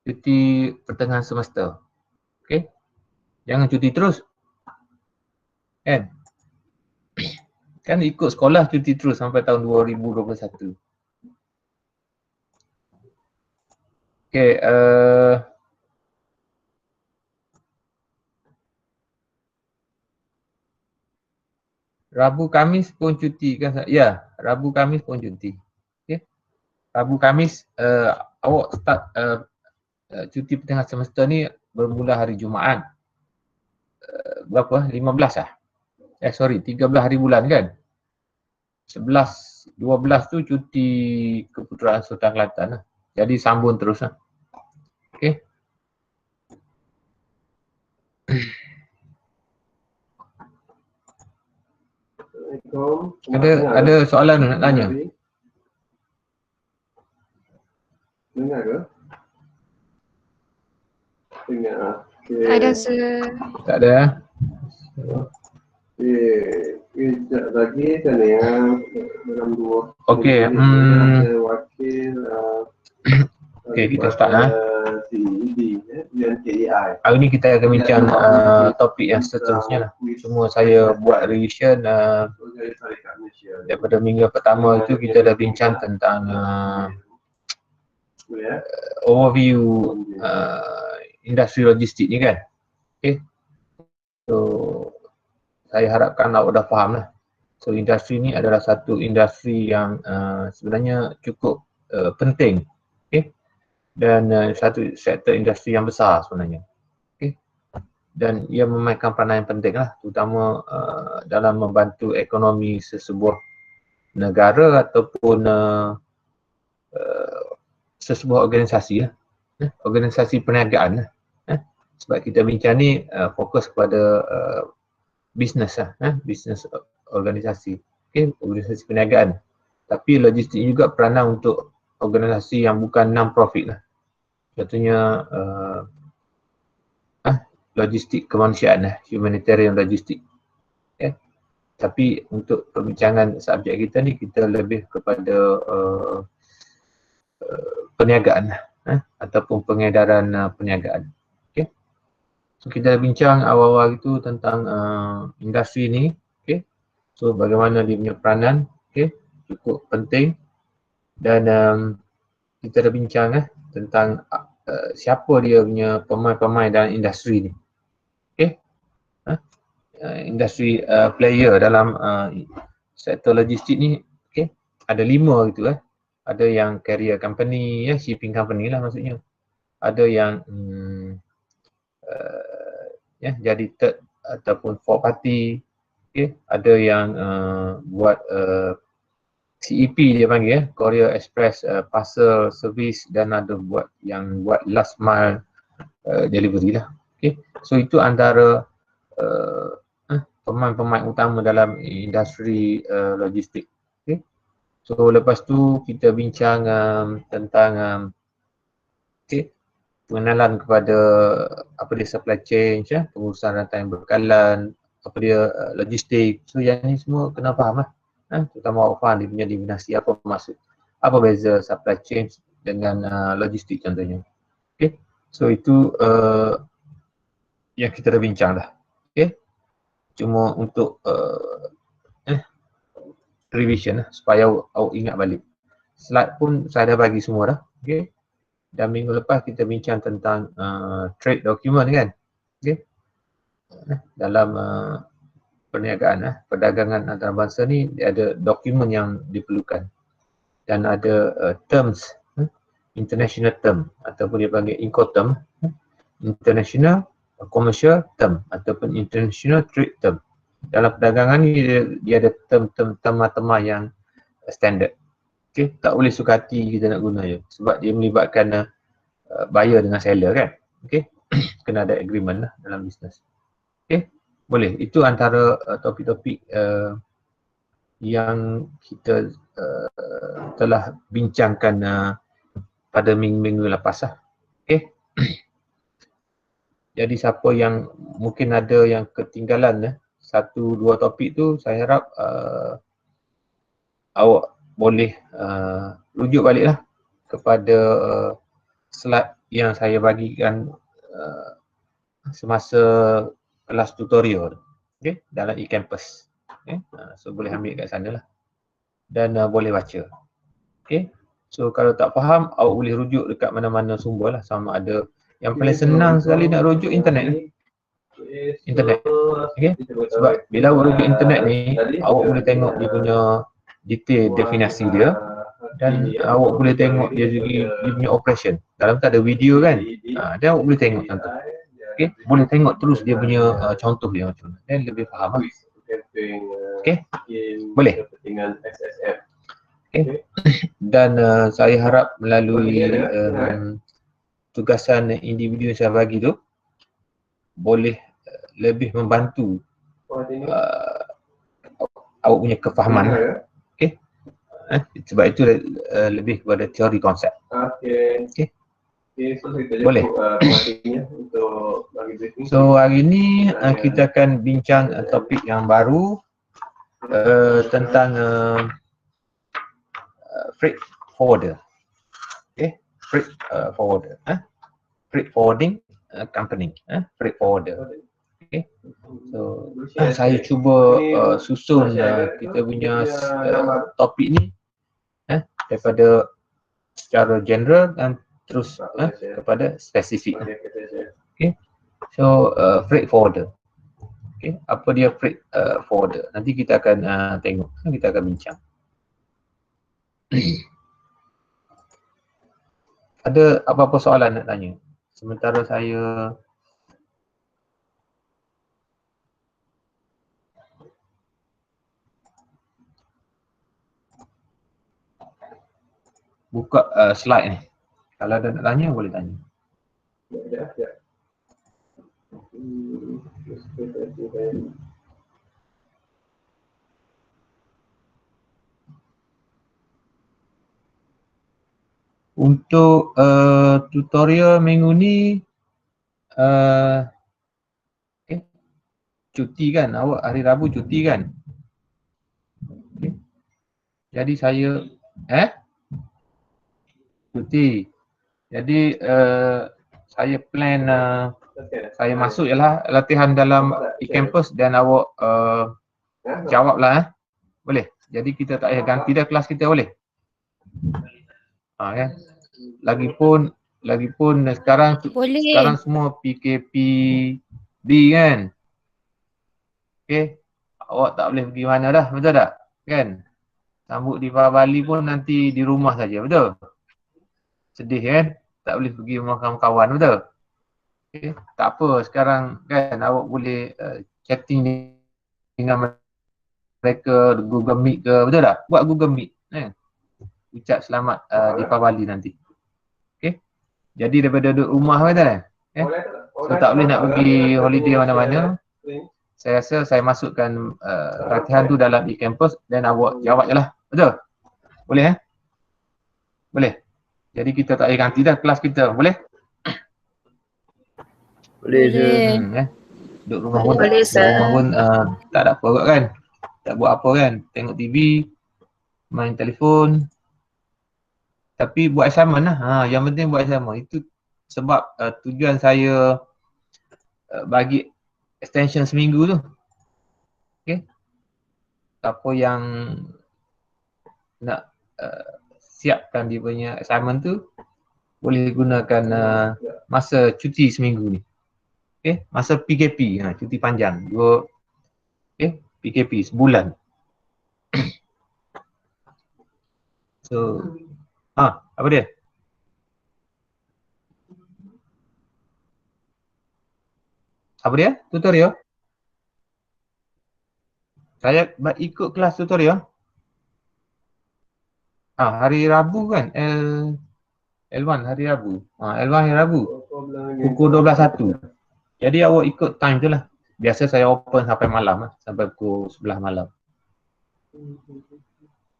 cuti pertengahan semester. Okey. Jangan cuti terus. Kan ikut sekolah cuti terus sampai tahun 2021. Okey, Rabu Khamis pun cuti kan? Ya, Rabu Khamis pun cuti. Okey. Rabu Khamis awak start cuti pertengahan semester ni bermula hari Jumaat. Berapa? 15 ah? 13 hari bulan kan? 11, 12 tu cuti Keputeraan Sultan Kelantan lah. Jadi sambung terus lah. Okey. Ada soalan nak tanya? Dengar ke? Dengar. Ada sir. Tak ada. Sekejap lagi kan yang dalam 2 Okey, ada wakil okey, kita start lah. CED dan KEI. Hari ni kita akan bincang topik yang seterusnya lah. Semua saya buat revision daripada minggu pertama itu kita dah bincang tentang overview industri logistik ni kan. Okey. So saya harapkan awak dah faham lah. So industri ni adalah satu industri yang sebenarnya cukup penting. Okey. Dan satu sektor industri yang besar sebenarnya. Okey. Dan ia memainkan peranan yang penting lah, terutama dalam membantu ekonomi sesebuah negara ataupun sesebuah organisasi lah. Organisasi perniagaan lah. Sebab kita bincang ni fokus kepada bisnes lah, bisnes organisasi. Okey, organisasi perniagaan. Tapi logistik juga peranan untuk organisasi yang bukan non-profit lah. Contohnya logistik kemanusiaan lah, humanitarian logistik. Okay. Tapi untuk perbincangan subjek kita ni, kita lebih kepada perniagaan lah, ataupun pengedaran perniagaan. Okay. So kita bincang awal-awal itu tentang industri ni. Okay. So bagaimana dia punya peranan, okay, cukup penting. Dan kita dah bincang tentang siapa dia punya pemain-pemain dalam industri ni. Okay. Industri player dalam sektor logistik ni, okay, ada 5 gitu . Ada yang carrier company, shipping company lah maksudnya. Ada yang jadi third ataupun fourth party. Okay. Ada yang buat CEP dia panggil, Courier Express Parcel Service, dan ada buat yang buat last mile delivery lah. Okay. So itu antara pemain-pemain utama dalam industri logistik. Okay. So lepas tu kita bincang tentang pengenalan kepada apa dia supply chain, pengurusan rantai bekalan, apa dia logistik. So yang ni semua kena faham lah. Terutama awak faham dia punya definisi apa maksud. Apa beza supply chain dengan logistik contohnya. Okay. So itu yang kita dah bincang dah. Okay. Cuma untuk revision lah, supaya awak ingat balik. Slide pun saya dah bagi semua dah. Okay. Dan minggu lepas kita bincang tentang trade document kan. Okay. Dalam perniagaan, perdagangan antarabangsa ni dia ada dokumen yang diperlukan. Dan ada terms, international term ataupun dia panggil Incoterm, international commercial term ataupun international trade term. Dalam perdagangan ni dia ada term-term tema yang standard. Okay, tak boleh suka hati kita nak guna je sebab dia melibatkan buyer dengan seller kan. Okay, kena ada agreement lah dalam bisnes. Okay, boleh. Itu antara topik-topik yang kita telah bincangkan pada minggu-minggu lepas lah. Okay. Jadi siapa yang mungkin ada yang ketinggalan 1-2 topik tu, saya harap awak boleh rujuk balik lah kepada slide yang saya bagikan semasa kelas tutorial, okay, dalam eCampus. Okay. So boleh ambil kat sana lah dan boleh baca. Okay. So kalau tak faham, awak boleh rujuk dekat mana-mana sumber lah, sama ada yang paling senang sekali nak rujuk internet. Internet. Okay. Sebab bila awak rujuk internet ni, awak boleh tengok dia punya detail definisi dia dan awak boleh tengok dia juga dia punya operation. Dalam tu ada video kan. Dan awak boleh tengok contoh. Okay. Boleh tengok terus dia punya contoh dia macam mana. Dan lebih faham lah. Okay. Boleh. Okay. Dan saya harap melalui tugasan individu yang saya bagi tu boleh lebih membantu awak punya kefahaman. Okay. Sebab itu lebih kepada teori konsep. Okay. Boleh. So hari ni kita akan bincang topik yang baru tentang freight forwarder. Okay. Freight forwarder. Freight forwarding company. Freight forwarder. Okay. So saya cuba susun kita punya topik ni daripada secara general dan terus kepada spesifik. Okay. So freight forwarder. Okay. Apa dia freight forwarder? Nanti kita akan tengok, kita akan bincang. Ada apa-apa soalan nak tanya? Sementara saya buka slide ni. Kalau ada nak tanya, boleh tanya. Untuk tutorial minggu ni, cuti kan? Awak hari Rabu cuti kan? Okay. Jadi saya, cuti. Jadi saya plan, saya masuk ialah latihan dalam eCampus dan awak jawablah. Boleh? Jadi kita tak payah ganti dah kelas kita, boleh? Kan? Lagipun sekarang semua PKPB kan? Okay? Awak tak boleh pergi mana dah, betul tak? Kan? Sambut di Bali pun nanti di rumah saja, betul? Sedih kan? Tak boleh pergi rumah kawan-kawan, betul? Okay? Tak apa, sekarang kan awak boleh chatting dengan mereka Google Meet ke, betul tak? Buat Google Meet. Ucap selamat di Bali nanti. Okay? Jadi daripada duduk rumah kan? So tak boleh nak pergi holiday mana-mana. Saya rasa saya masukkan latihan tu dalam eCampus dan awak jawab je lah. Betul? Boleh Boleh? Jadi kita tak payah ganti dah kelas kita. Boleh? Boleh. Duduk rumah pun, Boleh, tak ada apa kan? Tak buat apa kan? Tengok TV, main telefon. Tapi buat assignment lah. Yang penting buat assignment. Itu sebab tujuan saya bagi extension seminggu tu. Okay. Siapa yang nak siapkan dia punya assignment tu boleh gunakan masa cuti seminggu ni. Okay. Masa PKP, cuti panjang. PKP sebulan. So, apa dia? Apa dia? Tutorial? Saya ikut kelas tutorial. Hari Rabu kan? L1 hari Rabu. L1 hari Rabu. Pukul 12.01. Jadi awak ikut time tu lah. Biasa saya open sampai malam lah. Sampai pukul 11 malam.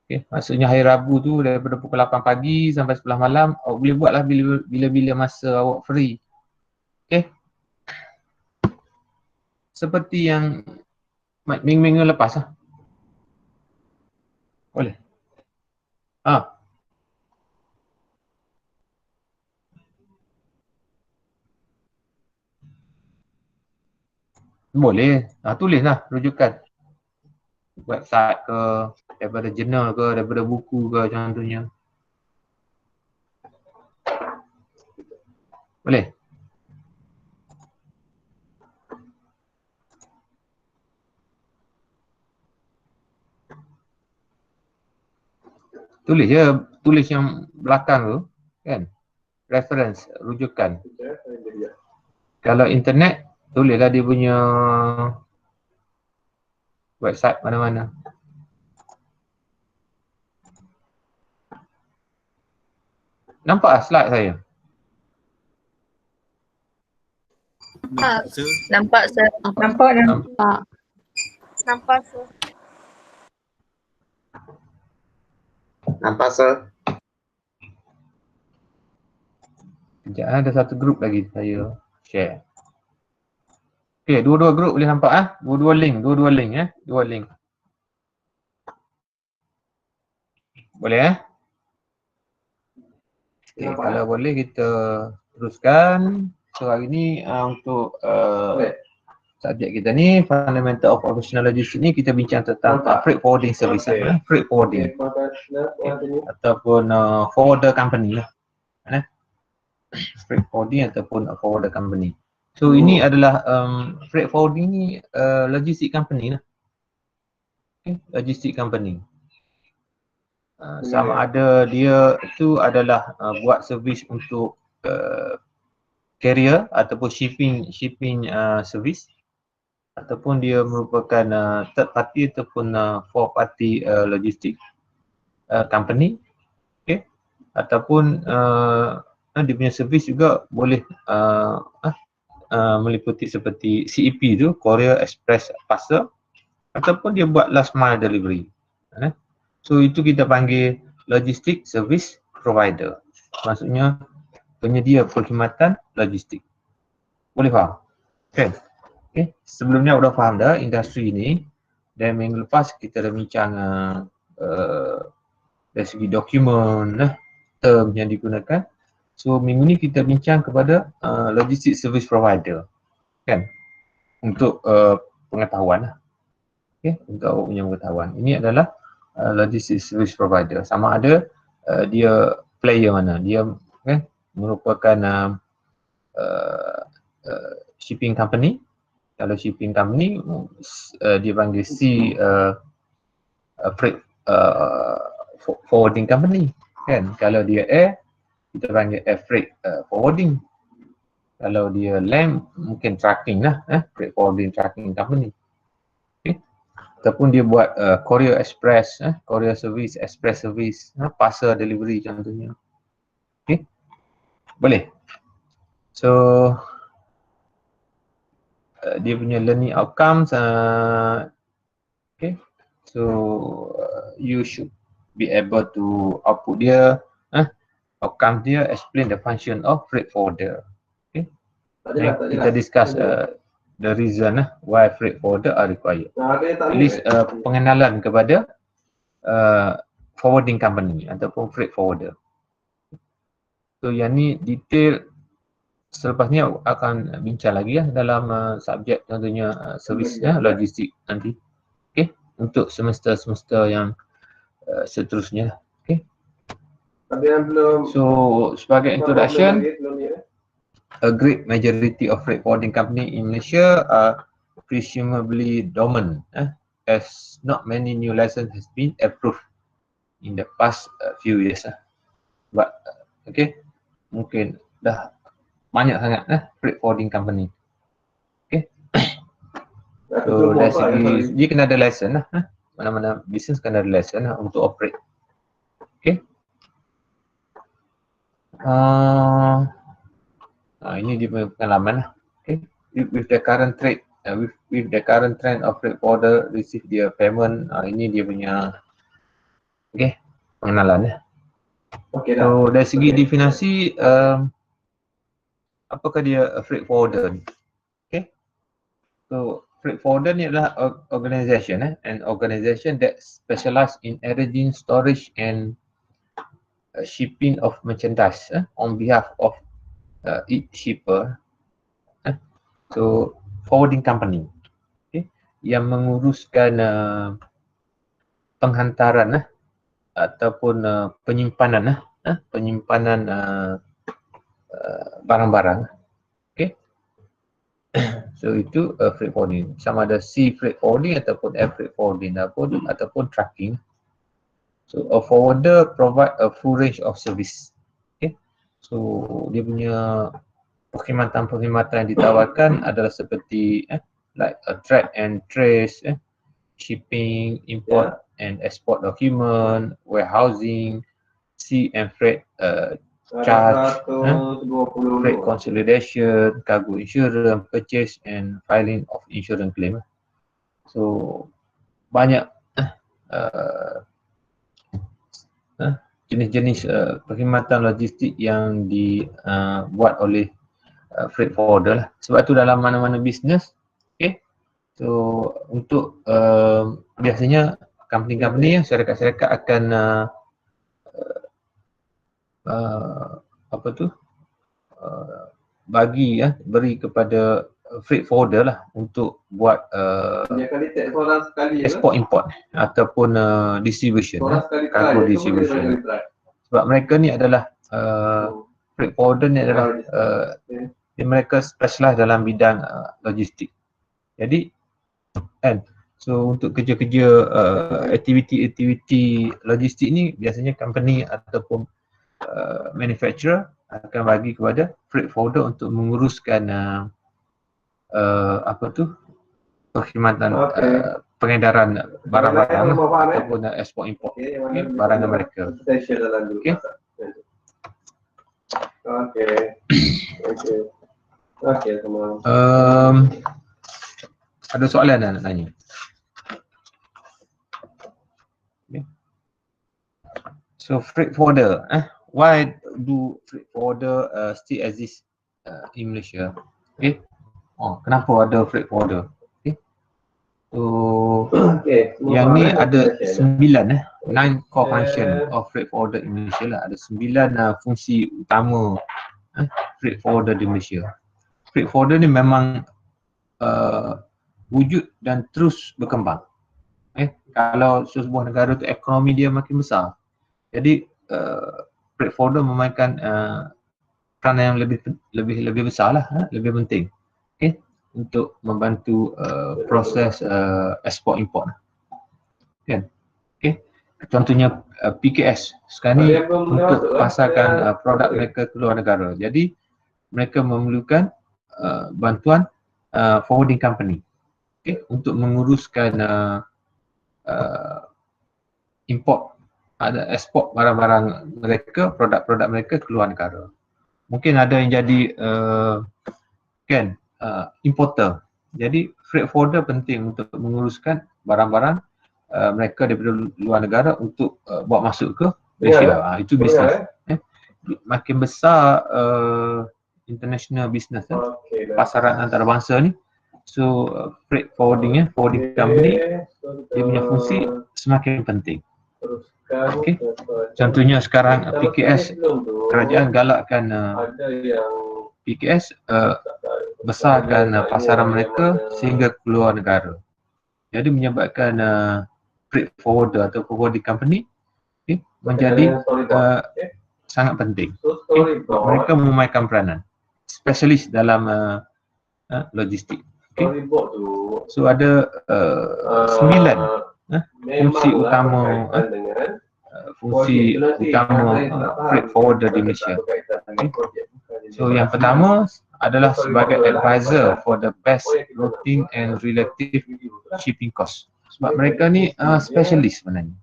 Okay. Maksudnya hari Rabu tu daripada pukul 8 pagi sampai 11 malam. Awak boleh buat lah bila-bila masa awak free. Okay. Seperti yang minggu-minggu lepas lah. Boleh. Boleh. Tulislah rujukan. Website ke, daripada jurnal ke, daripada buku ke contohnya. Boleh? Tulis je, tulis yang belakang tu kan. Reference, rujukan. Kalau internet, tulislah dia punya website mana-mana. Nampak slide saya? Nampak sir. Nampak sir. Nampak sir? Sekejap, ada satu grup lagi saya share. Okey, dua-dua grup boleh nampak dua-dua link, dua link. Boleh Okay, kalau boleh kita teruskan. So hari ni untuk subjek kita ni, Fundamental of Operational Logistics ni kita bincang tentang freight forwarding service, freight forwarding ataupun forwarder company lah. Freight forwarding ataupun forwarder company. So ini adalah freight forwarding ni logistik company lah. Logistik company. Sama ada dia itu adalah buat servis untuk carrier ataupun shipping service, ataupun dia merupakan third party ataupun fourth party logistik company, okay? Ataupun dia punya servis juga boleh meliputi seperti CEP tu, Courier Express Parcel, ataupun dia buat last mile delivery. So itu kita panggil logistic service provider. Maksudnya penyedia perkhidmatan logistik. Boleh faham? Okay. Sebelumnya sudah faham dah industri ni. Dan minggu lepas kita dah bincang dari segi dokumen, term yang digunakan. So minggu ni kita bincang kepada logistic service provider. Kan? Untuk pengetahuan lah. Okay, untuk awak punya pengetahuan. Ini adalah logistics service provider. Sama ada dia player mana. Dia merupakan shipping company. Kalau shipping company dia panggil freight forwarding company. Kan? Kalau dia air, kita panggil air freight forwarding. Kalau dia land, mungkin trucking lah. Freight forwarding trucking company. Ataupun dia buat courier express, courier service, express service, parcel delivery contohnya. Okay. Boleh. So dia punya learning outcomes, okay. So you should be able to output dia, outcome dia, explain the function of freight forwarder. Okay. Kita discuss the reason why freight forwarder are required. At least pengenalan kepada forwarding company ataupun freight forwarder. So yang ni detail selepas ni akan bincang lagi dalam subjek contohnya servis logistik nanti. Okay, untuk semester-semester yang seterusnya. Okay. So sebagai introduction, a great majority of freight forwarding company in Malaysia are presumably dormant, as not many new license has been approved in the past few years. But okay, mungkin dah banyak sangat freight forwarding company. Okay. So dari segi dia kena ada license mana-mana bisnes kena ada license untuk operate. Okay. Ini dia punya pengalaman lah. Okay. With the current trade, with the current trend of freight forwarder receive their payment, ini dia punya pengenalan lah. So dari segi definisi, apakah dia freight forwarder ni? Okay. So freight forwarder ni adalah organisation, an organisation that specialize in arranging storage and shipping of merchandise on behalf of each shipper. So forwarding company. yang menguruskan penghantaran ataupun penyimpanan barang-barang. Okay. So itu freight forwarding. Sama ada sea freight forwarding ataupun air freight forwarding ataupun trucking. So a forwarder provide a full range of service. Okay. So dia punya perkhidmatan yang ditawarkan adalah seperti like track and trace, shipping, import and export document, warehousing, sea and freight charge, freight consolidation, cargo insurance, purchase and filing of insurance claim. So banyak jenis-jenis perkhidmatan logistik yang dibuat oleh freight forwarder lah. Sebab tu dalam mana-mana bisnes, okay, so untuk biasanya company-company, syarikat-syarikat akan beri kepada freight forwarder lah untuk buat export import ataupun distribution, cargo distribution. Sebab mereka ni adalah freight forwarder ni adalah mereka specialize dalam bidang logistik. Jadi so untuk kerja-kerja aktiviti logistik ni biasanya company ataupun manufacturer akan bagi kepada freight forwarder untuk menguruskan perkhidmatan pengedaran barang-barang ataupun export import barangan mereka. Ada soalan nak tanya? So freight forwarder, why do freight forwarder still exist in Malaysia? Okay. Kenapa ada freight forwarder? Okay. So yang ni ada 9 core function of freight forwarder in Malaysia lah. Ada 9 fungsi utama freight forwarder di Malaysia. Freight forwarder ni memang wujud dan terus berkembang. Kalau sebuah negara tu ekonomi dia makin besar, jadi freight forwarder memainkan peranan yang lebih besar lah, lebih penting, untuk membantu proses ekspor import. Kan? Contohnya PKS sekarang ni untuk pasarkan produk mereka ke luar negara. Jadi mereka memerlukan bantuan forwarding company, untuk menguruskan import, ada ekspor barang-barang mereka, produk-produk mereka ke luar negara. Mungkin ada yang jadi importer. Jadi freight forwarder penting untuk menguruskan barang-barang mereka daripada luar negara untuk bawa masuk ke Malaysia. Itu bisnes. Makin besar international business, pasaran antarabangsa ni, so freight forwarding company, dia punya fungsi semakin penting. Okay. Contohnya sekarang PKS, kerajaan galakkan PKS besarkan pasaran mereka sehingga keluar negara. Jadi menyebabkan freight forwarder atau forwarding company menjadi sangat penting. Mereka memainkan peranan spesialis dalam logistik. So ada 9 fungsi utama freight forwarder di Malaysia. So yang pertama adalah sebagai advisor for the best routing and relative shipping cost. Sebab mereka ni specialist sebenarnya.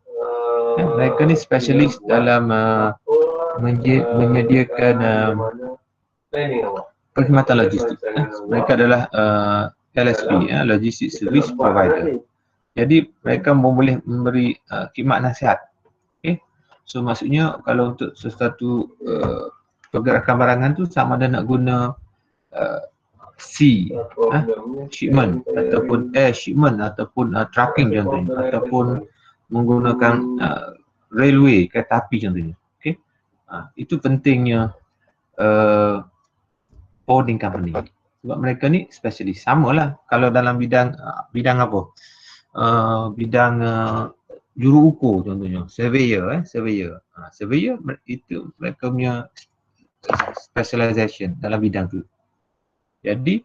Mereka ni specialist dalam menyediakan perkhidmatan logistik. Mereka adalah LSP, Logistic Service Provider. Jadi mereka boleh memberi khidmat nasihat. So maksudnya kalau untuk sesuatu pergerakan barangan tu sama ada nak guna sea shipment ataupun air shipment ataupun trucking contohnya, ataupun menggunakan railway, kereta api contohnya. Itu pentingnya forwarding company. Sebab mereka ni spesialis. Samalah kalau dalam bidang apa? Bidang juru ukur contohnya, surveyor. Surveyor itu mereka punya specialization dalam bidang tu. Jadi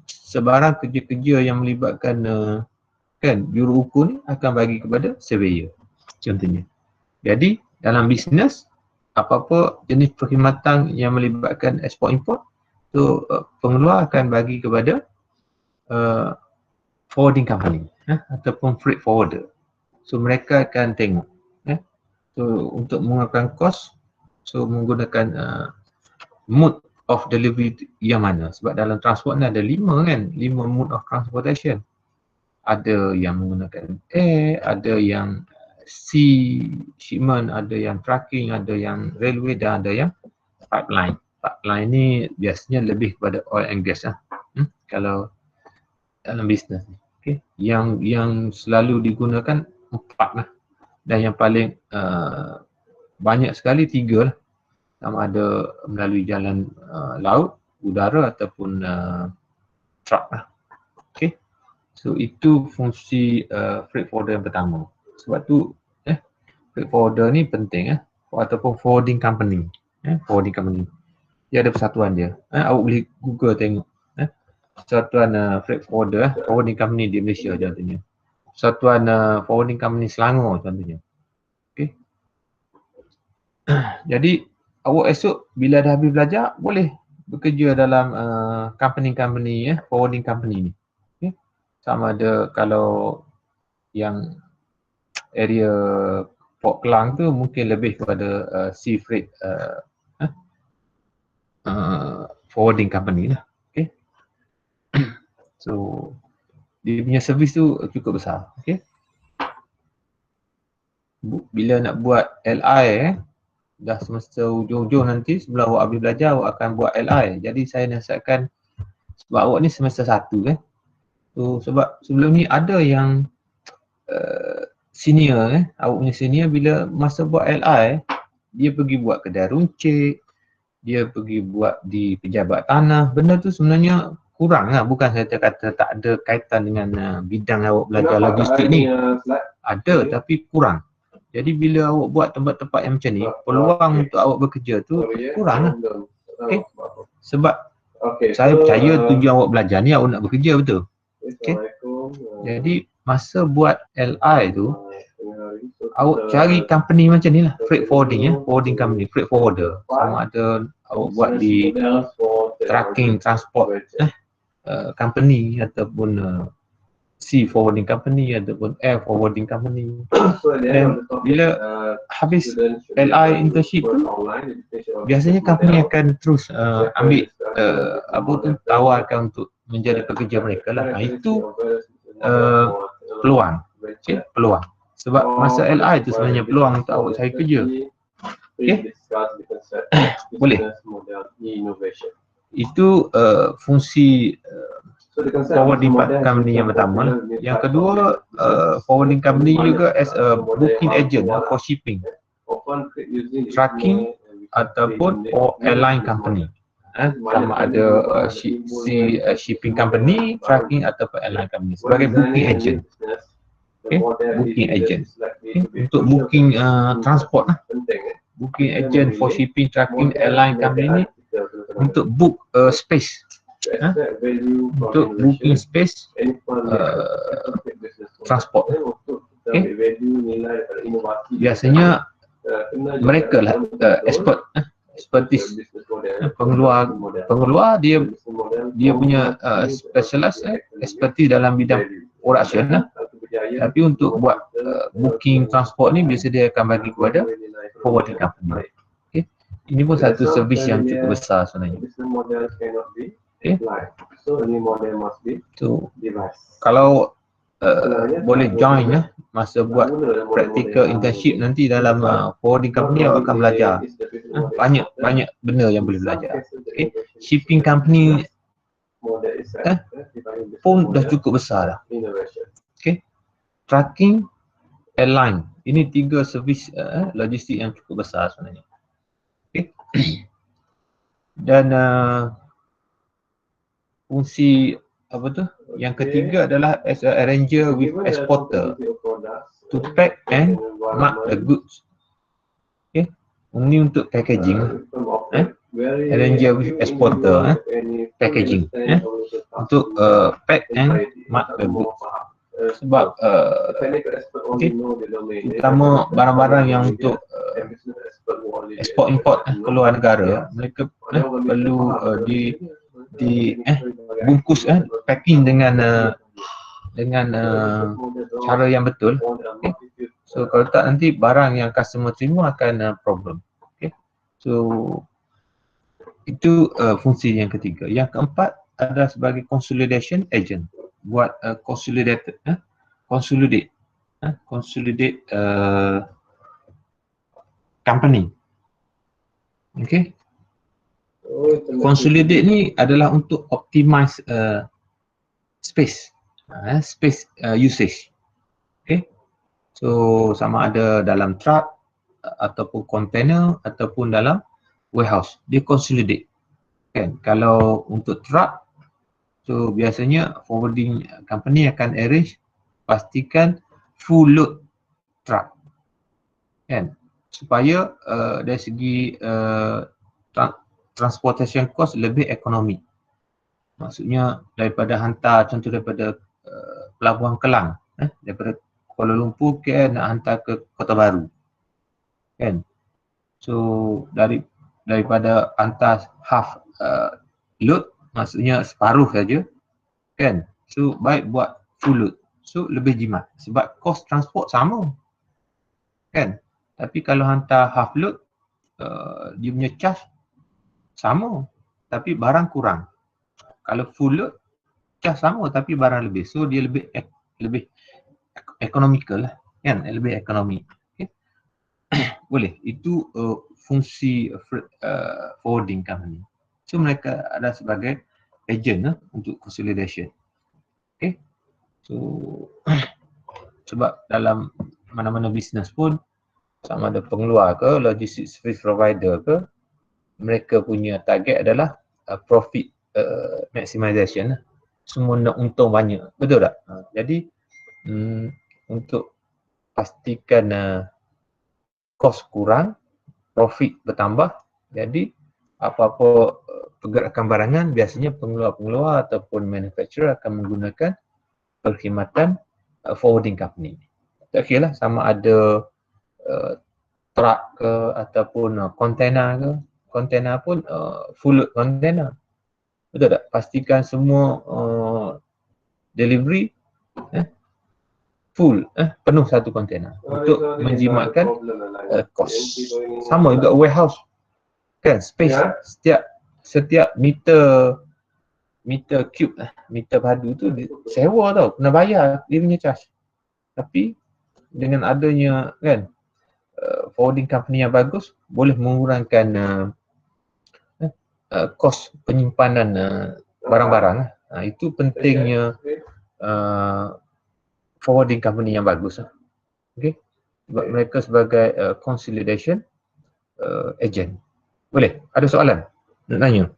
sebarang kerja-kerja yang melibatkan kan juru ukur ni akan bagi kepada surveyor contohnya. Jadi dalam bisnes apa-apa jenis perkhidmatan yang melibatkan ekspor import tu pengeluar akan bagi kepada forwarding company ataupun freight forwarder. So mereka akan tengok so untuk mengurangkan kos, so menggunakan mode of delivery yang mana. Sebab dalam transport ni ada 5 kan, 5 mode of transportation. Ada yang menggunakan air, ada yang sea shipment, ada yang trucking, ada yang railway dan ada yang pipeline. Pipeline ni biasanya lebih kepada oil and gas kalau dalam bisnes ni. Okay. Yang selalu digunakan 4 lah. Dan yang paling banyak sekali 3 lah. Sama ada melalui jalan laut, udara ataupun truck lah. Okay. So itu fungsi freight forwarder yang pertama. Sebab tu freight forwarder ni penting ataupun forwarding company. Forwarding company. Dia ada persatuan dia. Awak boleh Google tengok. Persatuan freight forwarder, forwarding company di Malaysia contohnya. Persatuan forwarding company Selangor contohnya. Okay. Jadi awak esok bila dah habis belajar boleh bekerja dalam company-company forwarding company ni. Okay. Sama ada kalau yang area Port Klang tu mungkin lebih kepada sea freight forwarding company lah. Okay. So dia punya servis tu cukup besar. Okay. Bila nak buat LI dah semester hujung-hujung nanti sebelum awak habis belajar awak akan buat LI. Jadi saya nasihatkan sebab awak ni semester 1 kan. So sebab sebelum ni ada yang senior awak punya senior bila masa buat LI dia pergi buat kedai runcit, dia pergi buat di pejabat tanah. Benda tu sebenarnya kurang lah. Bukan saya kata tak ada kaitan dengan bidang awak belajar logistik ni. Ada tapi kurang. Jadi bila awak buat tempat-tempat yang macam ni, peluang untuk awak bekerja tu kurang lah. Okay. Sebab saya percaya tujuan awak belajar ni awak nak bekerja betul. Okay. Jadi masa buat LI tu, awak cari company macam ni lah, freight forwarding forwarding company, freight forwarder. Sama ada awak buat di trucking, transport company ataupun sea forwarding company ataupun air forwarding company. Dan bila habis LI internship tu, biasanya company akan terus ambil tawarkan untuk menjadi pekerja mereka lah. Itu peluang. Okay, peluang. Sebab masa LI tu sebenarnya peluang untuk awak cari kerja. Okay. Boleh. Itu fungsi forwarding company yang pertama. Yang kedua, forwarding company juga as a booking agent for shipping, trucking ataupun for airline company. Sama ada shipping company, trucking ataupun airline company sebagai booking agent. Okay, booking agent. Okay. Untuk booking transport lah. Booking agent for shipping, trucking, airline company ni untuk book space. Untuk booking space transport. Okay. Biasanya mereka lah expertise pengeluar dia punya specialist expertise dalam bidang production lah. Tapi untuk buat booking transport ni biasa dia akan bagi kepada forwarding company. Okay. Ini pun satu servis yang cukup besar sebenarnya. Okay. So kalau boleh join masa buat practical internship nanti dalam forwarding company awak akan belajar banyak benda yang boleh belajar. Okay. Shipping company pun dah cukup besar dah. Okay. Trucking, airline, ini 3 servis logistik yang cukup besar sebenarnya. Okay. Dan fungsi apa tu? Yang ketiga adalah as a arranger with exporter to pack and mark the goods. Okay. Ini untuk packaging. Arranger with exporter, packaging. Untuk pack and mark the goods. Sebab okay, terutama barang-barang yang untuk ekspor import keluar negara, mereka perlu bungkus packing dengan cara yang betul. Okay. So kalau tak nanti barang yang customer terima akan problem. Okay. So itu fungsi yang ketiga. Yang keempat adalah sebagai consolidation agent, buat consolidate company. Okay. Consolidate ni adalah untuk optimize space usage. Okay. So sama ada dalam truck ataupun container ataupun dalam warehouse, dia consolidate. Kan? Kalau untuk truck, so biasanya forwarding company akan arrange pastikan full load truck, kan, supaya dari segi transportation cost lebih ekonomi. Maksudnya daripada hantar, contoh daripada Pelabuhan Kelang, daripada Kuala Lumpur ke nak hantar ke Kota Baru, kan. So daripada hantar half load, maksudnya separuh saja, kan. So baik buat full load, so lebih jimat sebab kos transport sama, kan. Tapi kalau hantar half load, dia punya charge sama tapi barang kurang. Kalau full load, charge sama tapi barang lebih, so dia lebih economical lah, kan, lebih ekonomi. Okay. Boleh, itu fungsi forwarding company. So mereka ada sebagai agent untuk consolidation. Okay. So sebab dalam mana-mana bisnes pun, sama ada pengeluar ke, logistics service provider ke, mereka punya target adalah profit maximization. Semua nak untung banyak, betul tak? Jadi untuk pastikan kos kurang, profit bertambah, jadi apa-apa pergerakan barangan biasanya pengeluar ataupun manufacturer akan menggunakan perkhidmatan forwarding company. Tak kira lah sama ada truck ke ataupun container ke, container pun full load container, betul tak? Pastikan semua delivery full, penuh satu container untuk menjimatkan kos. Sama juga warehouse, kan, space, setiap meter cube, meter padu tu sewa tau, kena bayar dia punya charge. Tapi dengan adanya, kan, forwarding company yang bagus, boleh mengurangkan kos penyimpanan barang-barang. Itu pentingnya forwarding company yang bagus. Okay. Sebab mereka sebagai consolidation agent. Boleh? Ada soalan nak tanya?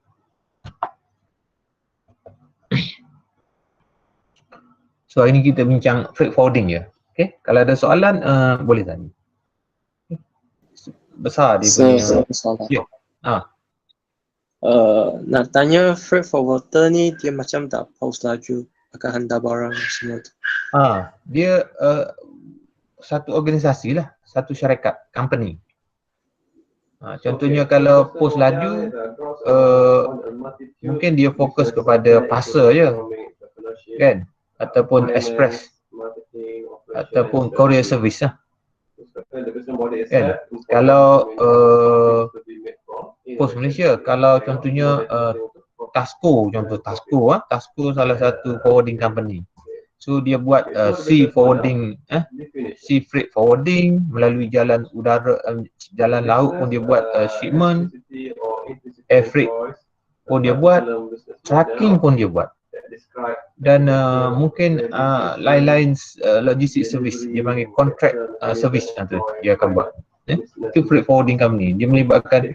So hari ni kita bincang freight forwarding ya. Okay. Kalau ada soalan boleh tanya. Okay. Besar dia punya. Ya. Nak tanya, freight forwarder ni dia macam tak pause laju akan hantar barang semua tu. Dia satu organisasi lah, satu syarikat, company. Contohnya kalau post laju, mungkin dia fokus kepada parcel je, kan, ataupun express, ataupun courier service lah, kan. Kalau Post Malaysia, kalau contohnya Tasco, Tasco salah satu forwarding company. So dia buat sea forwarding, sea freight forwarding melalui jalan udara, jalan laut pun dia buat shipment, air freight pun dia buat, trucking pun dia buat. Dan mungkin lain-lain logistik service, dia panggil contract service tu dia akan buat. Itu freight forwarding company, dia melibatkan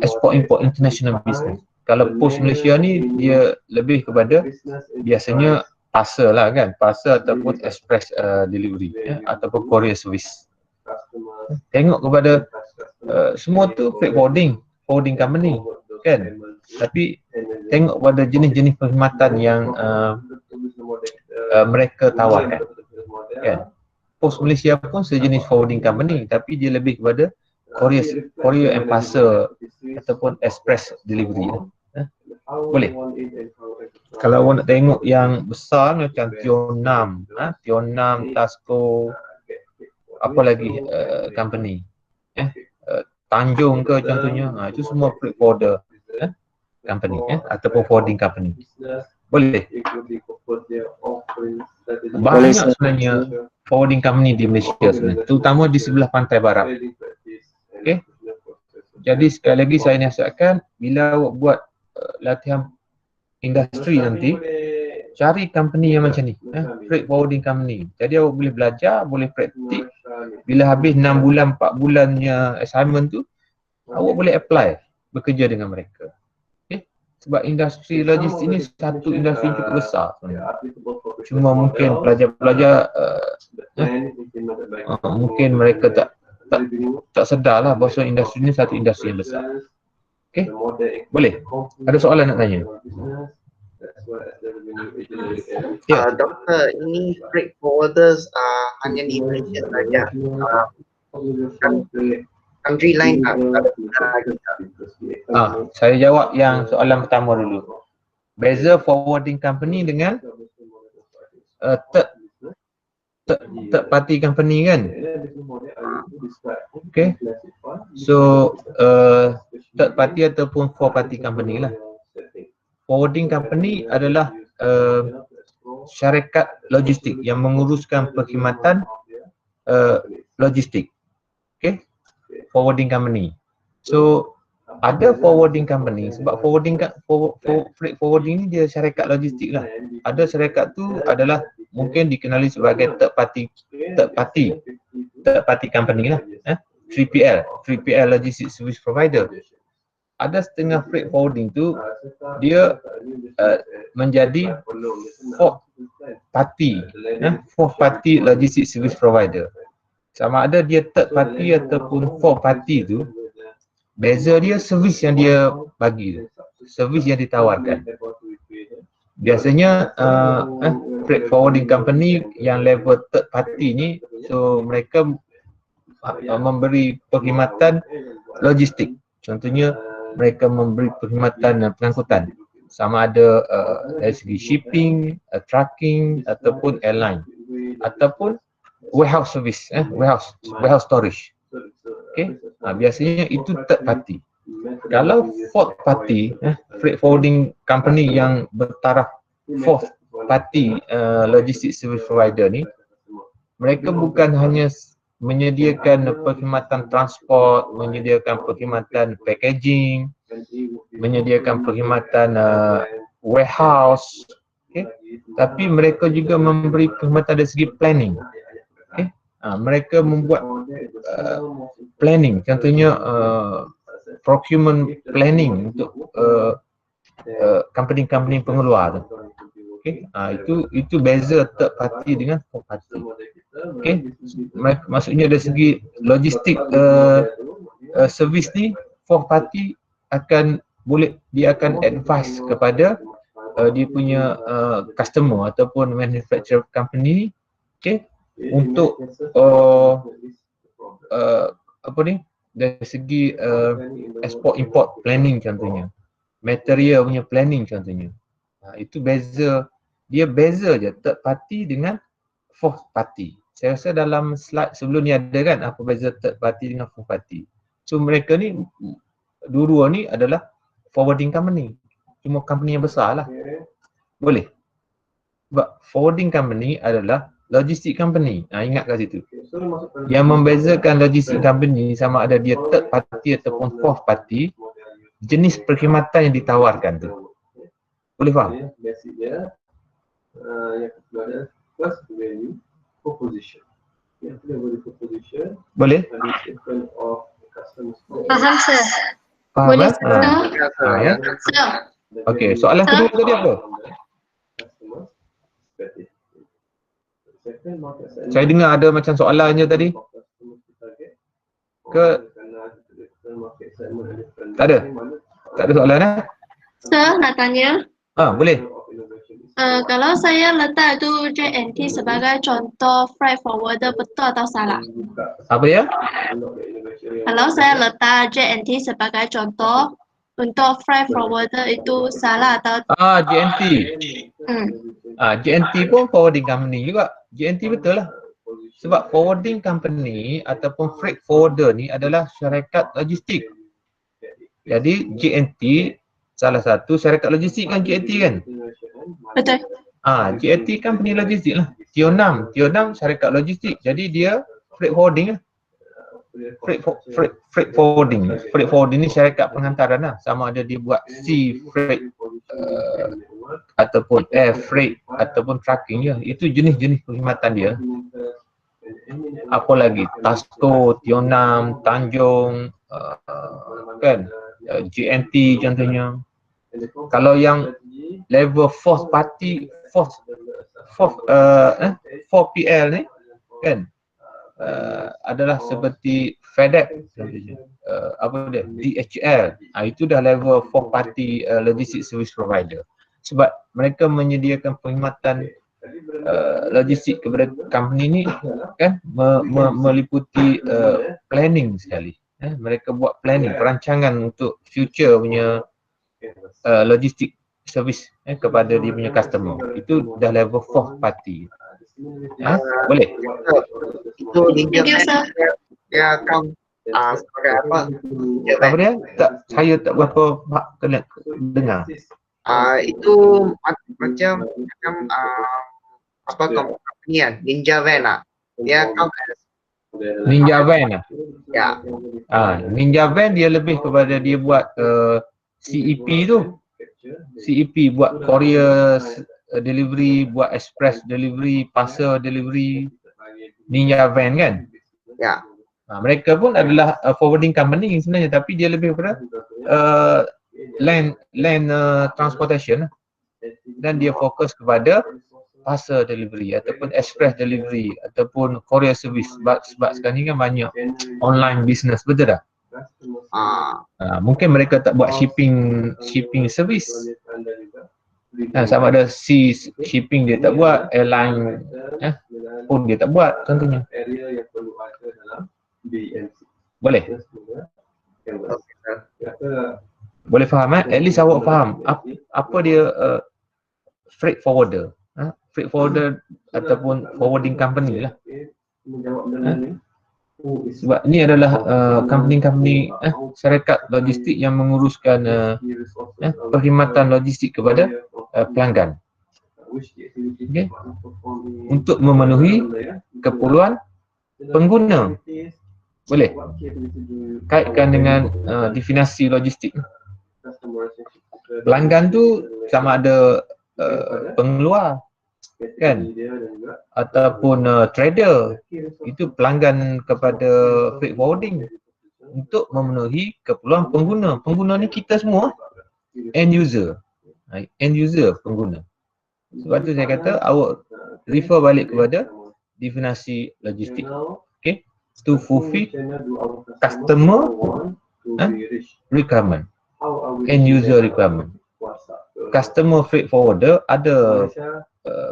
export import international business. Kalau pos Malaysia ni dia lebih kepada biasanya parcel lah kan, parcel ataupun express delivery ataupun courier service. Tengok kepada semua tu freight forwarding company kan, tapi tengok pada jenis-jenis perkhidmatan yang mereka tawarkan kan. Pos Malaysia pun sejenis forwarding company, tapi dia lebih kepada courier and parcel ataupun express delivery lah. Boleh. Kalau awak nak tengok yang besar macam Tion 6, Tasco, apa lagi company, Tanjung ke contohnya, itu semua freight forwarder company ataupun forwarding company. Boleh. Banyak sebenarnya forwarding company di Malaysia sebenarnya, terutama di sebelah pantai barat. Okey. Jadi sekali lagi saya nasihatkan, bila awak buat latihan industri nanti, cari company yang macam ni, freight forwarding company. Jadi awak boleh belajar, boleh praktik. Bila habis 6 bulan, 4 bulannya assignment tu, awak boleh apply bekerja dengan mereka. Okay? Sebab industri logistik ni satu industri yang cukup besar sebenarnya. Cuma mungkin pelajar-pelajar mungkin mereka tak sedar lah bahawa industri ni satu industri yang besar. Okay? Boleh? Ada soalan nak tanya? Doktor, ini freight forwarders hanya di Malaysia saja. Country lain tak ada. Saya jawab yang soalan pertama dulu. Beza forwarding company dengan third party company kan? Okay. So third party ataupun fourth party company lah. Forwarding company adalah syarikat logistik yang menguruskan perkhidmatan logistik. Okay, forwarding company. So ada forwarding company, sebab freight forwarding ni dia syarikat logistik lah. Ada syarikat tu adalah mungkin dikenali sebagai third party company lah. 3PL Logistics Service Provider. Ada setengah freight forwarding tu dia menjadi fourth party logistics service provider. Sama ada dia third party ataupun fourth party tu, beza dia servis yang dia bagi, servis yang ditawarkan. Biasanya freight forwarding company yang level third party ni, so mereka memberi perkhidmatan logistik. Contohnya mereka memberi perkhidmatan pengangkutan, sama ada dari segi shipping, trucking ataupun airline, ataupun warehouse service, warehouse storage. Okay, biasanya itu third party. Kalau fourth party, freight forwarding company yang bertaraf fourth party logistics service provider ni, mereka bukan hanya menyediakan perkhidmatan transport, menyediakan perkhidmatan packaging, menyediakan perkhidmatan warehouse, okay? Tapi mereka juga memberi perkhidmatan dari segi planning. Okay? Mereka membuat planning, contohnya procurement planning untuk company-company pengeluar tu. Okay? Itu beza third party dengan fourth party. Okay? Maksudnya dari segi logistik servis ni, fourth party dia akan advise kepada dia punya customer ataupun manufacturer company, okay, untuk dari segi export import planning contohnya, material punya planning contohnya. Itu beza, dia beza je third party dengan fourth party. Saya rasa dalam slide sebelum ni ada kan apa beza third party dengan fourth party. So mereka ni dua-dua ni adalah forwarding company, cuma company yang besar lah. Boleh? Sebab forwarding company adalah logistik company. Ingat kat situ. Yang membezakan logistik company sama ada dia third party ataupun fourth party, jenis perkhidmatan yang ditawarkan tu. Boleh faham? Yang kedua ada first value proposition. Boleh? Faham, sir. Faham Boleh, eh? sir. Ya, sir. Ah, Ya, ya. sir. Sir, Okey, soalan kedua tadi apa? Saya dengar ada macam soalannya tadi. Ke tak ada? Tak ada soalan eh? sir nak tanya. Boleh. Kalau saya letak tu JNT sebagai contoh freight forwarder, betul atau salah? Apa dia? Kalau saya letak JNT sebagai contoh untuk freight forwarder itu salah atau GNT. GNT pun forwarding company juga. GNT betul lah. Sebab forwarding company ataupun freight forwarder ni adalah syarikat logistik. Jadi GNT salah satu syarikat logistik kan GNT kan? betul? GNT company logistik lah. Tionam syarikat logistik. Jadi dia freight forwarding lah. Freight forwarding. Freight forwarding ni syarikat penghantaran lah. Sama ada dia buat sea freight ataupun air freight ataupun trucking je. Itu jenis-jenis perkhidmatan dia. Apa lagi? Tasco, Tionam, Tanjung, kan? GNT contohnya. Kalau yang level fourth party, fourth 4PL ni kan adalah seperti FedEx contohnya. Apa dia? DHL. Itu dah level fourth party logistic service provider. Sebab mereka menyediakan perkhidmatan logistik kepada company ni kan meliputi planning sekali. Mereka buat planning, perancangan untuk future punya logistik service kepada dia punya customer. Itu dah level 4 party. Boleh? Itu Ninja Thank you, sir. dia account sebagai apa? Apa dia? Saya tak berapa kena dengar. Itu macam apa company kan? Ninja Van lah. Dia account Ninja Van lah. ya. Ninja Van dia lebih kepada dia buat CEP tu. CEP buat courier delivery, buat express delivery, parcel delivery. Ninja Van kan? Ya. Mereka pun adalah forwarding company sebenarnya, tapi dia lebih kepada land transportation dan dia fokus kepada parcel delivery ataupun express delivery ataupun courier service sebab sekarang ni kan banyak online business, betul tak? Mungkin mereka tak buat shipping service. Sama ada sea shipping dia tak buat, airline pun dia tak buat contohnya. Boleh? Boleh faham At least awak faham apa dia freight forwarder. Freight forwarder ataupun forwarding company lah. Sebab ni adalah company-company syarikat logistik yang menguruskan perkhidmatan logistik kepada pelanggan. Okay. Untuk memenuhi keperluan pengguna. Boleh? Kaitkan dengan definisi logistik. Pelanggan tu sama ada pengeluar kan ataupun trader, itu pelanggan kepada freight forwarding untuk memenuhi keperluan pengguna. Pengguna ni kita semua end user pengguna. Sebab tu saya kata awak refer balik kepada definisi logistik, okay, to fulfill customer requirement, end user requirement. Customer freight forwarder ada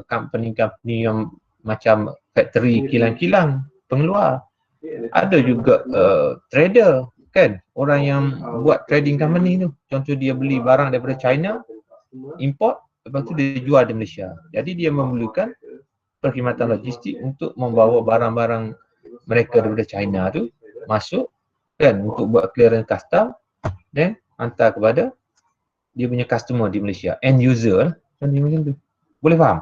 company-company yang macam factory kilang-kilang pengeluar. Ada juga trader kan, orang yang buat trading company tu. Contoh dia beli barang daripada China, import, lepas tu dia jual di Malaysia. Jadi dia memerlukan perkhidmatan logistik untuk membawa barang-barang mereka daripada China tu masuk kan untuk buat clearance custom dan hantar kepada dia punya customer di Malaysia, end user lah. Macam tu. Boleh faham?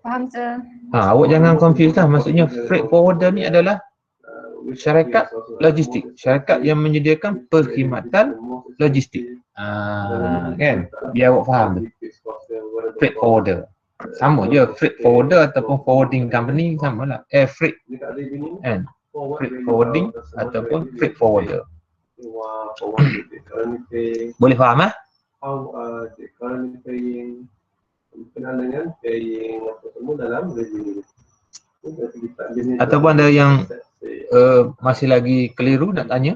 Faham, sir. Awak jangan confuse lah. Maksudnya freight forwarder ni adalah syarikat logistik, syarikat yang menyediakan perkhidmatan logistik. Kan? Biar awak faham tu. Freight forwarder. Sama je freight forwarder ataupun forwarding company sama lah. Air freight kan. freight forwarding ataupun freight forwarder. Wah, forward the currently paying, Boleh faham how the currently paying, berkenaan dengan paying apa semua dalam revenue. Ataupun ada yang masih lagi keliru nak tanya?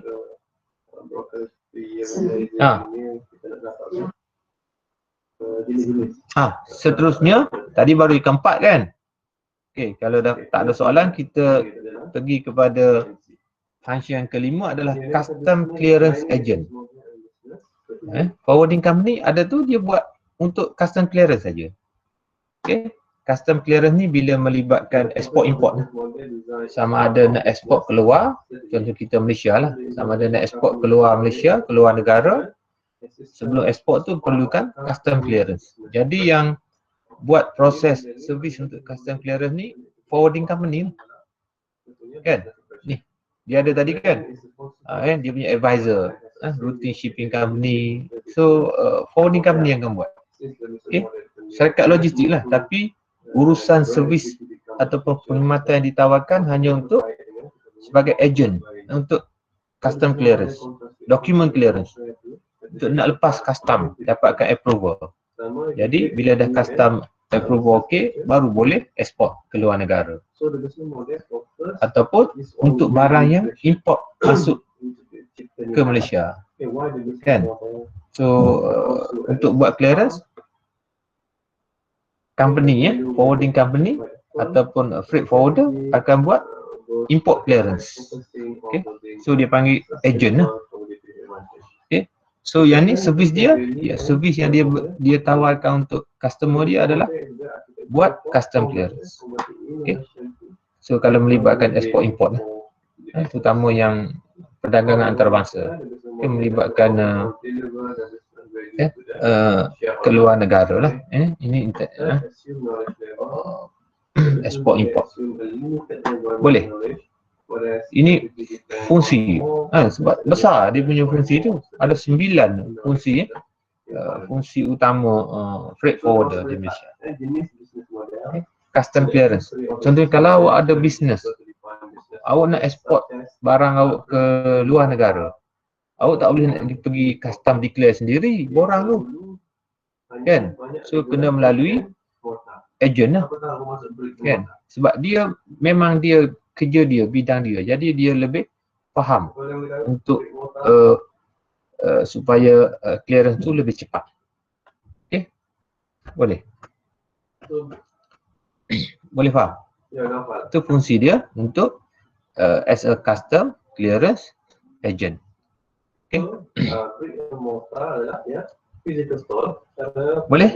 Seterusnya tadi baru yang keempat kan? Okey, kalau dah tak ada soalan kita pergi kepada function yang kelima adalah custom clearance agent. Forwarding company ada tu dia buat untuk custom clearance saja. Okey, custom clearance ni bila melibatkan export import. Sama ada nak export keluar, contoh kita Malaysia lah, sama ada nak export keluar Malaysia, keluar negara, sebelum export tu perlukan custom clearance. Jadi yang buat proses servis untuk custom clearance ni forwarding company kan. Ni dia ada tadi kan, dia punya advisor, routine shipping company. So forwarding company yang akan buat. Okay, syarikat logistik lah, tapi urusan servis ataupun perkhidmatan yang ditawarkan hanya untuk sebagai agent untuk custom clearance, document clearance, untuk nak lepas custom dapatkan approval. Jadi bila dah custom approval okey, baru boleh export ke luar negara. Ataupun untuk barang yang import masuk ke Malaysia kan. So untuk buat clearance, company forwarding company ataupun freight forwarder akan buat import clearance. Okay, so dia panggil agent lah. Okay, so yang ni servis dia, servis yang dia tawarkan untuk customer dia adalah buat custom clearance. Okay, so kalau melibatkan export import lah, terutama yang perdagangan antarabangsa, melibatkan keluar negara lah. Ini export import. Boleh. Ini fungsi. Sebab besar dia punya fungsi tu. Ada 9 fungsi. Fungsi utama freight forwarder di Malaysia. Custom clearance. Contohnya kalau awak ada bisnes, awak nak export barang awak ke luar negara, awak tak boleh nak pergi custom declare sendiri borang tu kan. So kena melalui agent lah kan. Sebab dia memang dia kerja dia, bidang dia, jadi dia lebih faham untuk supaya clearance tu lebih cepat. Okay, boleh? Boleh faham? Itu fungsi dia untuk as a custom clearance agent. Okay. Boleh?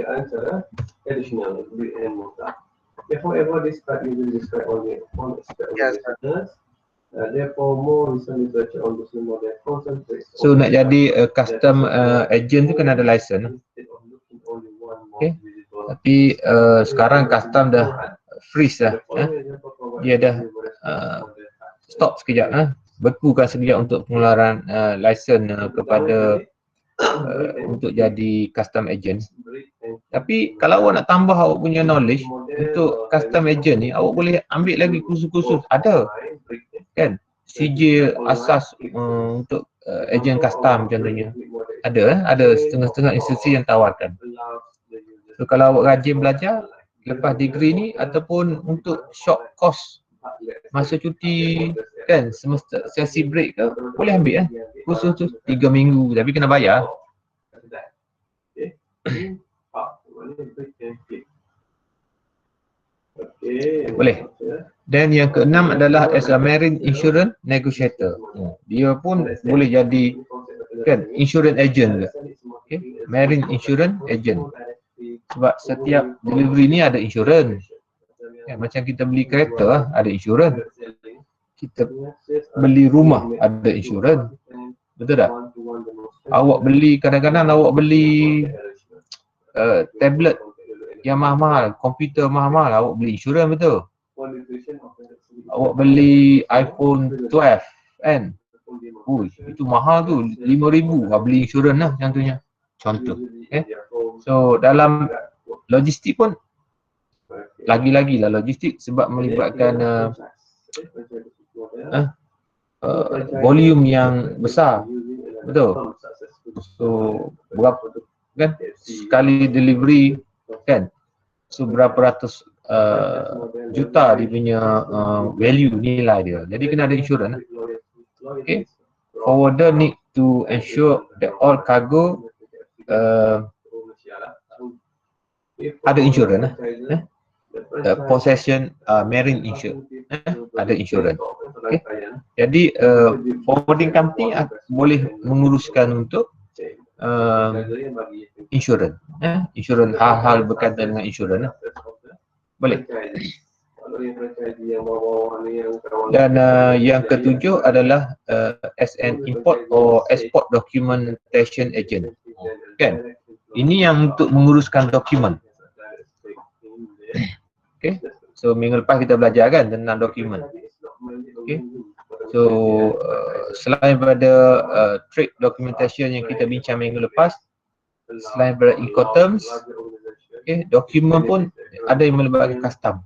So nak jadi custom agent tu kena ada license. Okay. Tapi sekarang custom dah freeze dah. Dia dah stop sekejap, bekukan sekejap untuk pengeluaran license kepada untuk jadi custom agent. Tapi kalau awak nak tambah awak punya knowledge untuk custom agent ni, awak boleh ambil lagi kursus-kursus. Ada kan, CJ asas untuk agent custom contohnya. Ada setengah-setengah institusi yang tawarkan. So kalau awak rajin belajar lepas degree ni, ataupun untuk short course masa cuti kan, semester sesi break ke, boleh ambil kursus tu 3 minggu, tapi kena bayar. Boleh. Dan yang keenam adalah as a marine insurance negotiator. Dia pun boleh jadi kan insurance agent ke. Okay. Marine insurance agent. Sebab setiap delivery ni ada insurans. Ya, macam kita beli kereta ada insurans. Kita beli rumah ada insurans. Betul tak? Awak beli, kadang-kadang awak beli tablet yang mahal-mahal, komputer mahal-mahal, awak beli insurans, betul? Awak beli iPhone 12 kan? Ui, itu mahal tu, 5,000, beli insurans lah contohnya. Contoh. So dalam logistik pun lagi-lagi lah logistik, sebab melibatkan volume yang besar, betul. So berapa kan sekali delivery kan, so berapa ratus juta dia punya value, nilai dia. Jadi kena ada insurans. Okay. Forwarder need to ensure that all cargo ada insurans. Possession marine insurance, ada insurans. Okay. Jadi forwarding company boleh menguruskan untuk insurans, insurans, hal-hal berkaitan dengan insurans. Boleh. Dan yang ketujuh adalah as an import or export documentation agent. Kan? Ini yang untuk menguruskan dokumen. Okay. So minggu lepas kita belajar kan tentang dokumen. Okay. So selain daripada trade documentation yang kita bincang minggu lepas, selain daripada Incoterms, okay, dokumen pun ada yang melibatkan custom.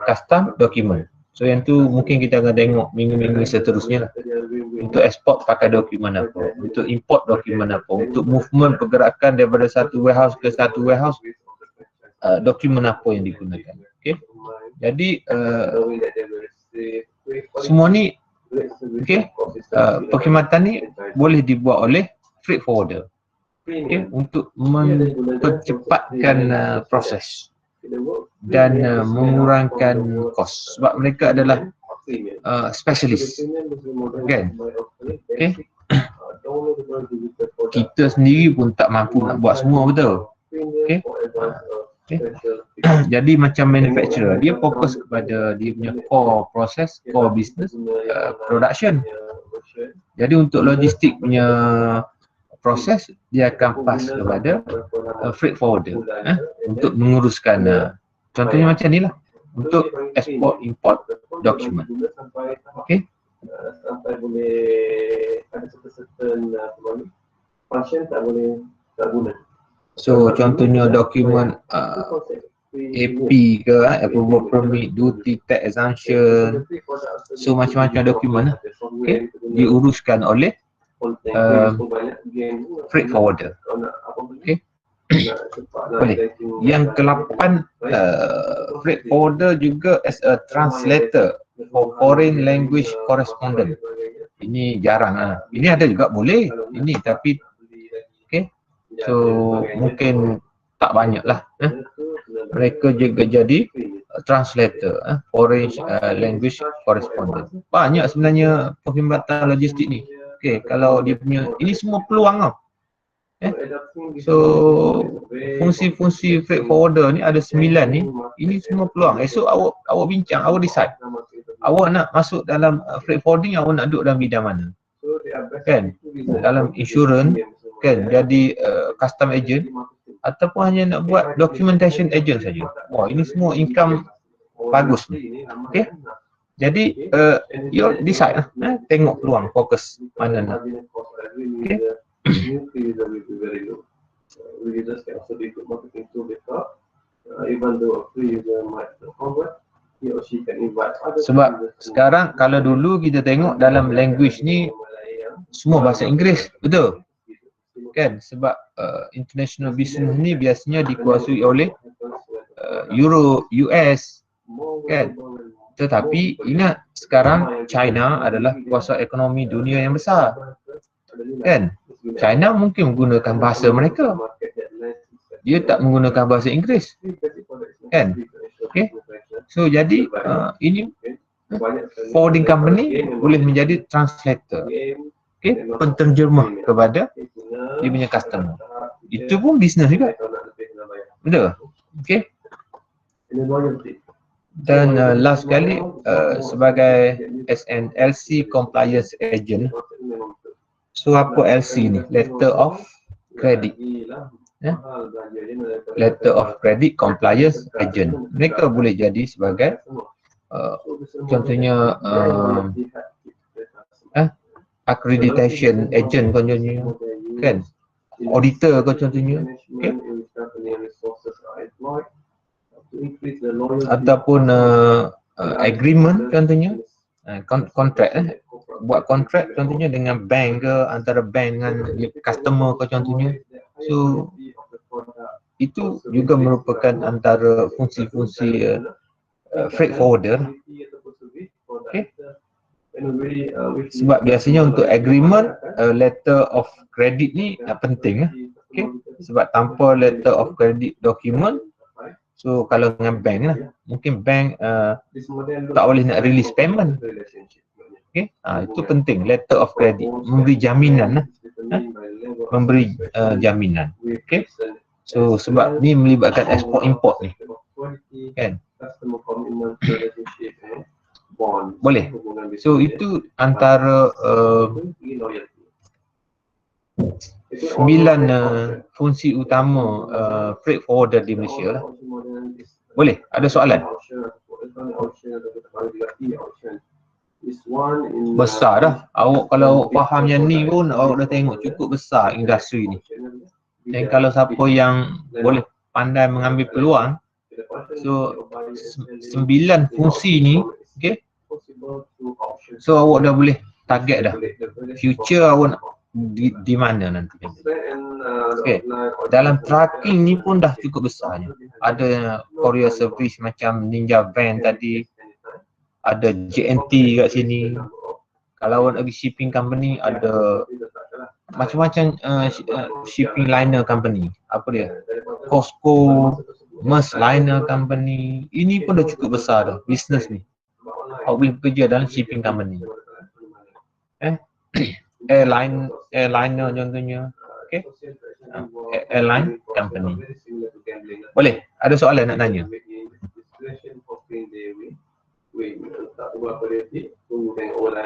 Custom dokumen. So yang tu mungkin kita akan tengok minggu-minggu seterusnya lah. Untuk export pakai dokumen apa, untuk import dokumen apa, untuk movement pergerakan daripada satu warehouse ke satu warehouse, dokumen apa yang digunakan. Okay. Jadi semua ni, okay, perkhidmatan ni boleh dibuat oleh freight forwarder, okay, untuk mempercepatkan proses dan mengurangkan kos, sebab mereka adalah specialist, kan? Okay. Kita sendiri pun tak mampu nak buat semua, betul? Okay. Okay. Jadi macam manufacturer, dia fokus kepada dia punya core process, core business, production. Jadi untuk logistik punya proses, dia akan pass kepada freight forwarder untuk menguruskan, contohnya macam ni lah, untuk export import dokumen. Okay. Sampai boleh ada certain function tak guna. So contohnya dokumen AP ke, approval permit, duty, tax exemption, so macam-macam dokumen lah, okay, diuruskan oleh freight forwarder. Okay. Boleh. Yang ke-8, freight forwarder juga as a translator for foreign language correspondent. Ini jarang lah. Ini ada juga boleh. Ini tapi okay. So mungkin tak banyak lah. Mereka juga jadi translator, foreign language correspondent. Banyak sebenarnya perkhidmatan logistik ni. Okay, kalau dia punya, ini semua peluang tau. So fungsi-fungsi freight forwarder ni ada 9 ni. Ini semua peluang. Esok awak bincang, awak decide. Awak nak masuk dalam freight forwarding, awak nak duduk dalam bidang mana? Kan? Dalam insurance, kan? Jadi custom agent, ataupun hanya nak buat documentation agent saja. Wah, ini semua income bagus ni. Okay? Jadi you decide lah, tengok peluang, fokus mana nak. Okay? Sebab sekarang kalau dulu kita tengok dalam language ni semua bahasa Inggeris, betul? Kan? Sebab international business ni biasanya dikuasai oleh Euro, US, kan? Tetapi ingat sekarang China adalah kuasa ekonomi dunia yang besar, kan? China mungkin menggunakan bahasa mereka, dia tak menggunakan bahasa Inggeris, kan? Okay. So jadi ini forwarding company boleh menjadi translator, okay, penterjemah kepada dia punya customer. Itu pun bisnes juga, betul? Okay. Dan last sekali sebagai SNLC compliance agent. So apa LC ni? Letter of Credit. Letter of Credit Compliance Agent. Mereka boleh jadi sebagai contohnya accreditation agent contohnya, kan? Auditor contohnya, okay? Ataupun agreement contohnya, kontrak buat kontrak contohnya dengan bank ke, antara bank dengan customer ke contohnya. So itu juga merupakan antara fungsi-fungsi freight forwarder. Okay. Sebab biasanya untuk agreement letter of credit ni penting. Okay. Sebab tanpa letter of credit document, so kalau dengan bank lah, mungkin bank tak boleh nak release payment. Okay. Itu penting, letter of credit, memberi jaminan lah. Memberi jaminan. Okay. So sebab ni melibatkan export import ni. Kan? Boleh. So itu antara 9 fungsi utama freight forwarder di Malaysia lah. Boleh? Ada soalan? Besar dah. Awak kalau awak faham yang ni pun awak dah tengok cukup besar industri ni. Dan kalau siapa yang boleh pandai mengambil peluang, so 9 fungsi ni, okay, so awak dah boleh target dah future awak di mana nanti. Okay. Dalam trucking ni pun dah cukup besarnya. Ada courier service macam Ninja Van tadi, ada JNT kat sini. Kalau awak nak pergi shipping company, ada macam-macam shipping liner company. Apa dia? Costco, Maersk Liner Company. Ini pun dah cukup besar dah bisnes ni. Awak boleh bekerja dalam shipping company. Airliner contohnya. Okay. Airline company. Boleh? Ada soalan nak tanya?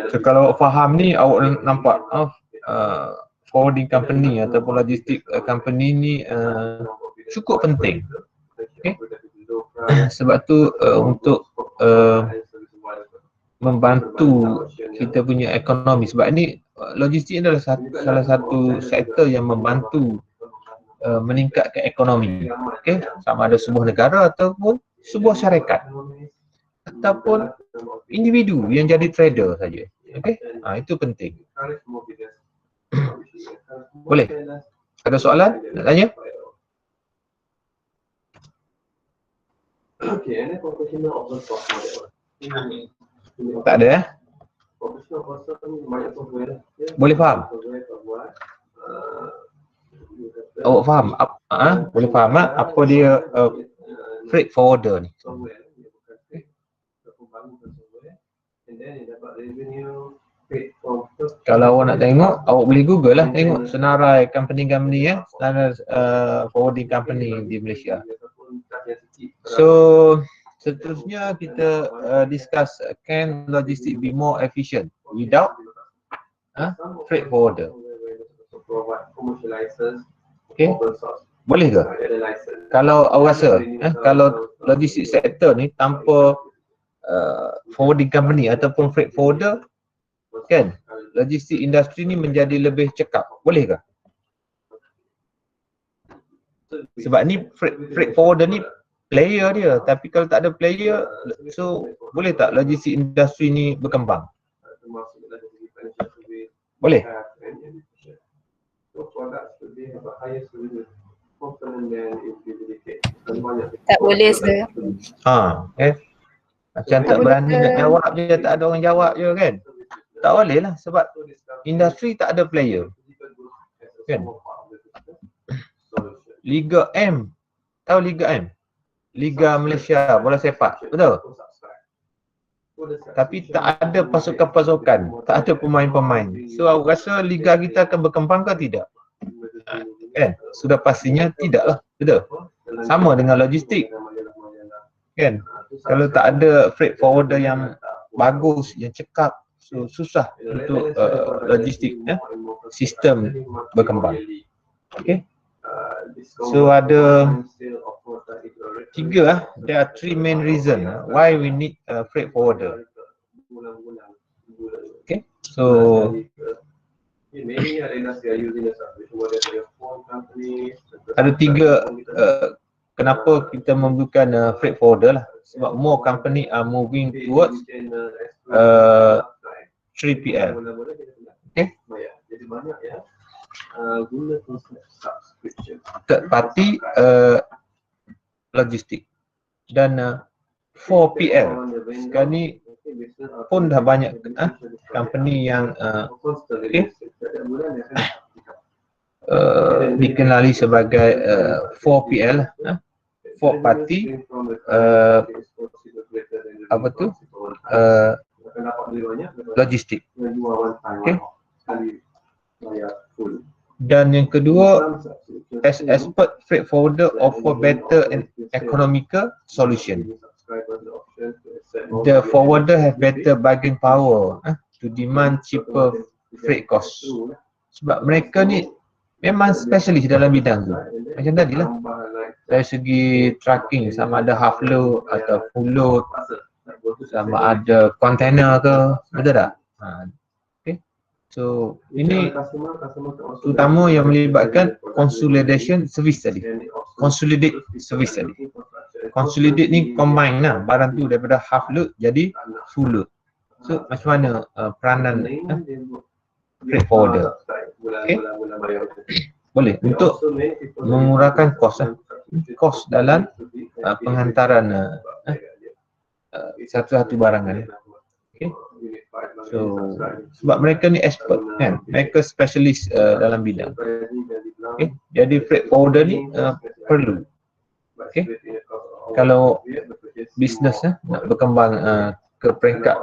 So, kalau awak faham ni, awak nampak forwarding company ataupun logistik company ni cukup penting. Okay. Sebab tu untuk membantu kita punya ekonomi. Sebab ni logistik adalah salah satu sektor yang membantu meningkatkan ekonomi. Okay. Sama ada sebuah negara ataupun sebuah syarikat ataupun individu yang jadi trader saja. Okay. Itu penting. Boleh? Ada soalan nak tanya? Tak ada eh? Boleh faham? Awak faham? Boleh faham apa dia freight forwarder ni? Kalau awak nak tengok, awak boleh google lah, tengok senarai company-company ya, senarai forwarding company di Malaysia. So seterusnya kita discuss, can logistik be more efficient without freight forwarder? Okay, boleh ke? Kalau awak rasa, kalau logistik sektor ni tanpa forwarding company ataupun freight forwarder, kan, logistik industri ni menjadi lebih cekap, boleh ke? Sebab ni freight forwarder ni player dia, tapi kalau tak ada player, so boleh tak logistik industri ni berkembang? Boleh? Tak boleh sir. Macam tak berani nak jawab je, tak ada orang jawab je kan? Tak boleh lah sebab industri tak ada player. Kan? Liga M. Tahu Liga M? Liga Malaysia bola sepak. Betul? Tapi tak ada pasukan-pasukan, tak ada pemain-pemain. So aku rasa liga kita akan berkembang ke tidak? Kan? Sudah pastinya tidaklah. Betul? Sama dengan logistik. Kan? Kalau tak ada freight forwarder yang bagus, yang cekap, so susah untuk logistik sistem berkembang. Okay? So ada 3 there are 3 main reason why we need a freight forwarder. Okay, so ada 3 kenapa kita memerlukan freight forwarder lah. Sebab more company are moving towards 3PL. Okay. Jadi banyak ya. Guna konsep subscription. Third party logistik. Dan 4PL. Sekarang ni pun dah banyak company yang dikenali sebagai 4PL, 4 party apa tu logistik. Okay. Dan yang kedua, as expert freight forwarder offer better and economical solution. The forwarder have better bargaining power to demand cheaper freight cost. Sebab mereka ni memang spesialis dalam bidang tu. Macam tadi lah. Dari segi trucking, sama ada half load atau full load, sama ada container ke, betul tak? Okay. So ini terutama yang melibatkan consolidation service tadi. Consolidate service tadi. Consolidate ni combine lah barang tu daripada half load jadi full load. So macam mana peranan freight forwarder? Okay. Boleh untuk mengurangkan kos dalam penghantaran satu-satu barangan. Okay. So sebab mereka ni expert kan, mereka specialist dalam bidang. Okay. Jadi freight forwarder ni perlu. Okay. Kalau bisnes nak berkembang ke peringkat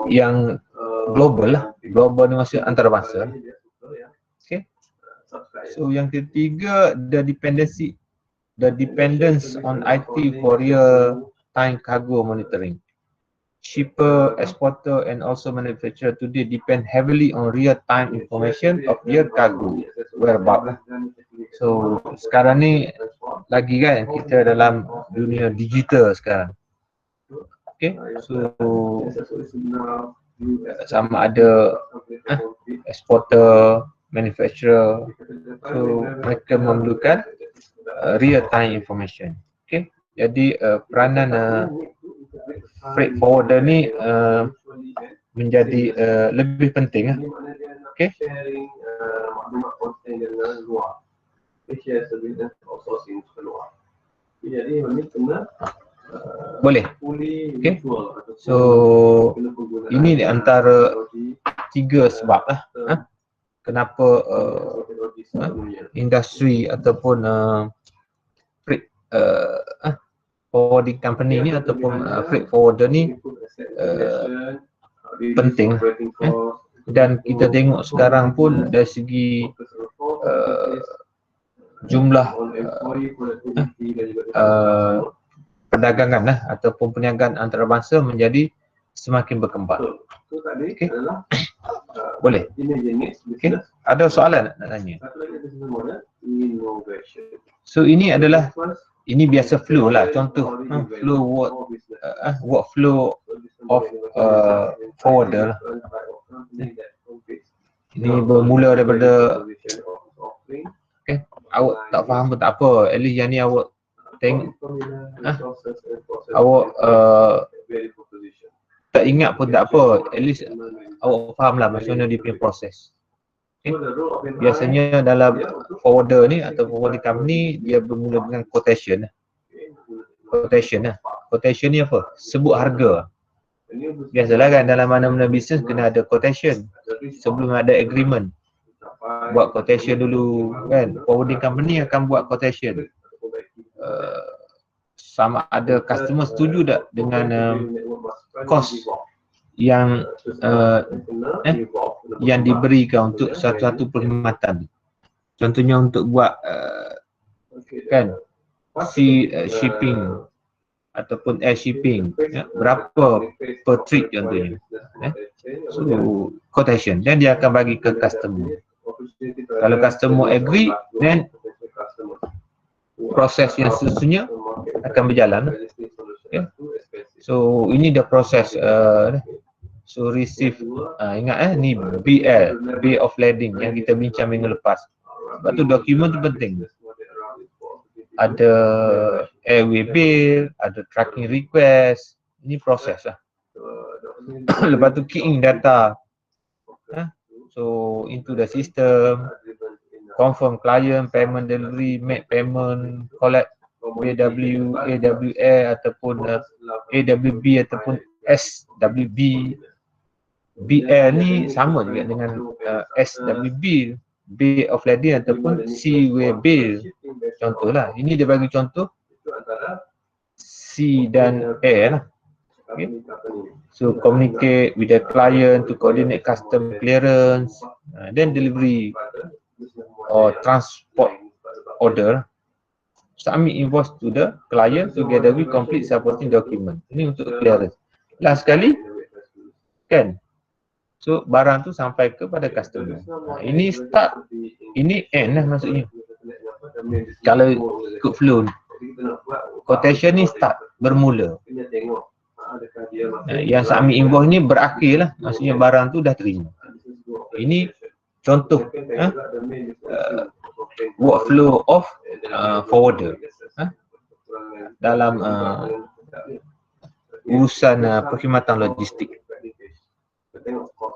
yang global lah. Global ni maksud antarabangsa. Okay. So yang ketiga, the dependence on IT for real-time cargo monitoring. Shipper, exporter and also manufacturer today depend heavily on real-time information of their cargo whereabouts. So sekarang ni lagi kan kita dalam dunia digital sekarang. Okay, so sama ada exporter, manufacturer, so mereka memerlukan real-time information. Okay, jadi peranan freight forwarder ni menjadi lebih penting. Okay. Boleh. Okay. So ini di antara 3 sebab lah kenapa industri ataupun freight forwarding company ni ataupun freight forwarder ni penting. Dan kita tengok sekarang pun dari segi jumlah perdagangan ataupun perniagaan antarabangsa menjadi semakin berkembang. Okay. Boleh. Okay. Ada soalan nak tanya? So ini adalah biasa flow lah. Contoh flow workflow of forwarder lah. Ini bermula daripada awak tak faham pun tak apa. At least yang ni awak tengok awak tak ingat pun tak apa. At least awak faham lah macam mana dia punya proses. Okay. Biasanya dalam forwarder ni atau forwarding company dia bermula dengan quotation. Quotation ni apa? Sebut harga. Biasalah kan dalam mana-mana bisnes kena ada quotation sebelum ada agreement. Buat quotation dulu kan. Forwarding company akan buat quotation. Sama ada customer setuju tak dengan kos yang diberikan untuk satu-satu perkhidmatan. Contohnya untuk buat kan shipping ataupun air shipping, berapa per trip contohnya. So quotation dan dia akan bagi ke customer. Kalau customer agree, then proses yang seterusnya akan berjalan. Okay. So ini the proses. So receive, ingat ni BL, Bill of Lading yang kita bincang minggu lepas. Sebab tu dokumen tu penting. Ada airway bill, ada tracking request. Ini proses lah. Lepas tu key in data. So into the system, confirm client, payment delivery, make payment, collect AW, AWA ataupun AWB ataupun SWB. BL ni sama juga dengan SWB, Bill of Lading ataupun C-Way Bill. Contohlah, ini dia bagi contoh C dan A lah. Okay. So communicate with the client to coordinate custom clearance, then delivery or transport order. Submit invoice to the client together with complete supporting document. Ini untuk clearance. Last sekali, kan? So barang tu sampai kepada customer. Ini start, ini end lah maksudnya. Kalau ikut flow, quotation ni start, bermula. Yang submit invoice ni berakhir lah, maksudnya barang tu dah terima. Ini contoh workflow of forwarder dalam urusan perkhidmatan logistik.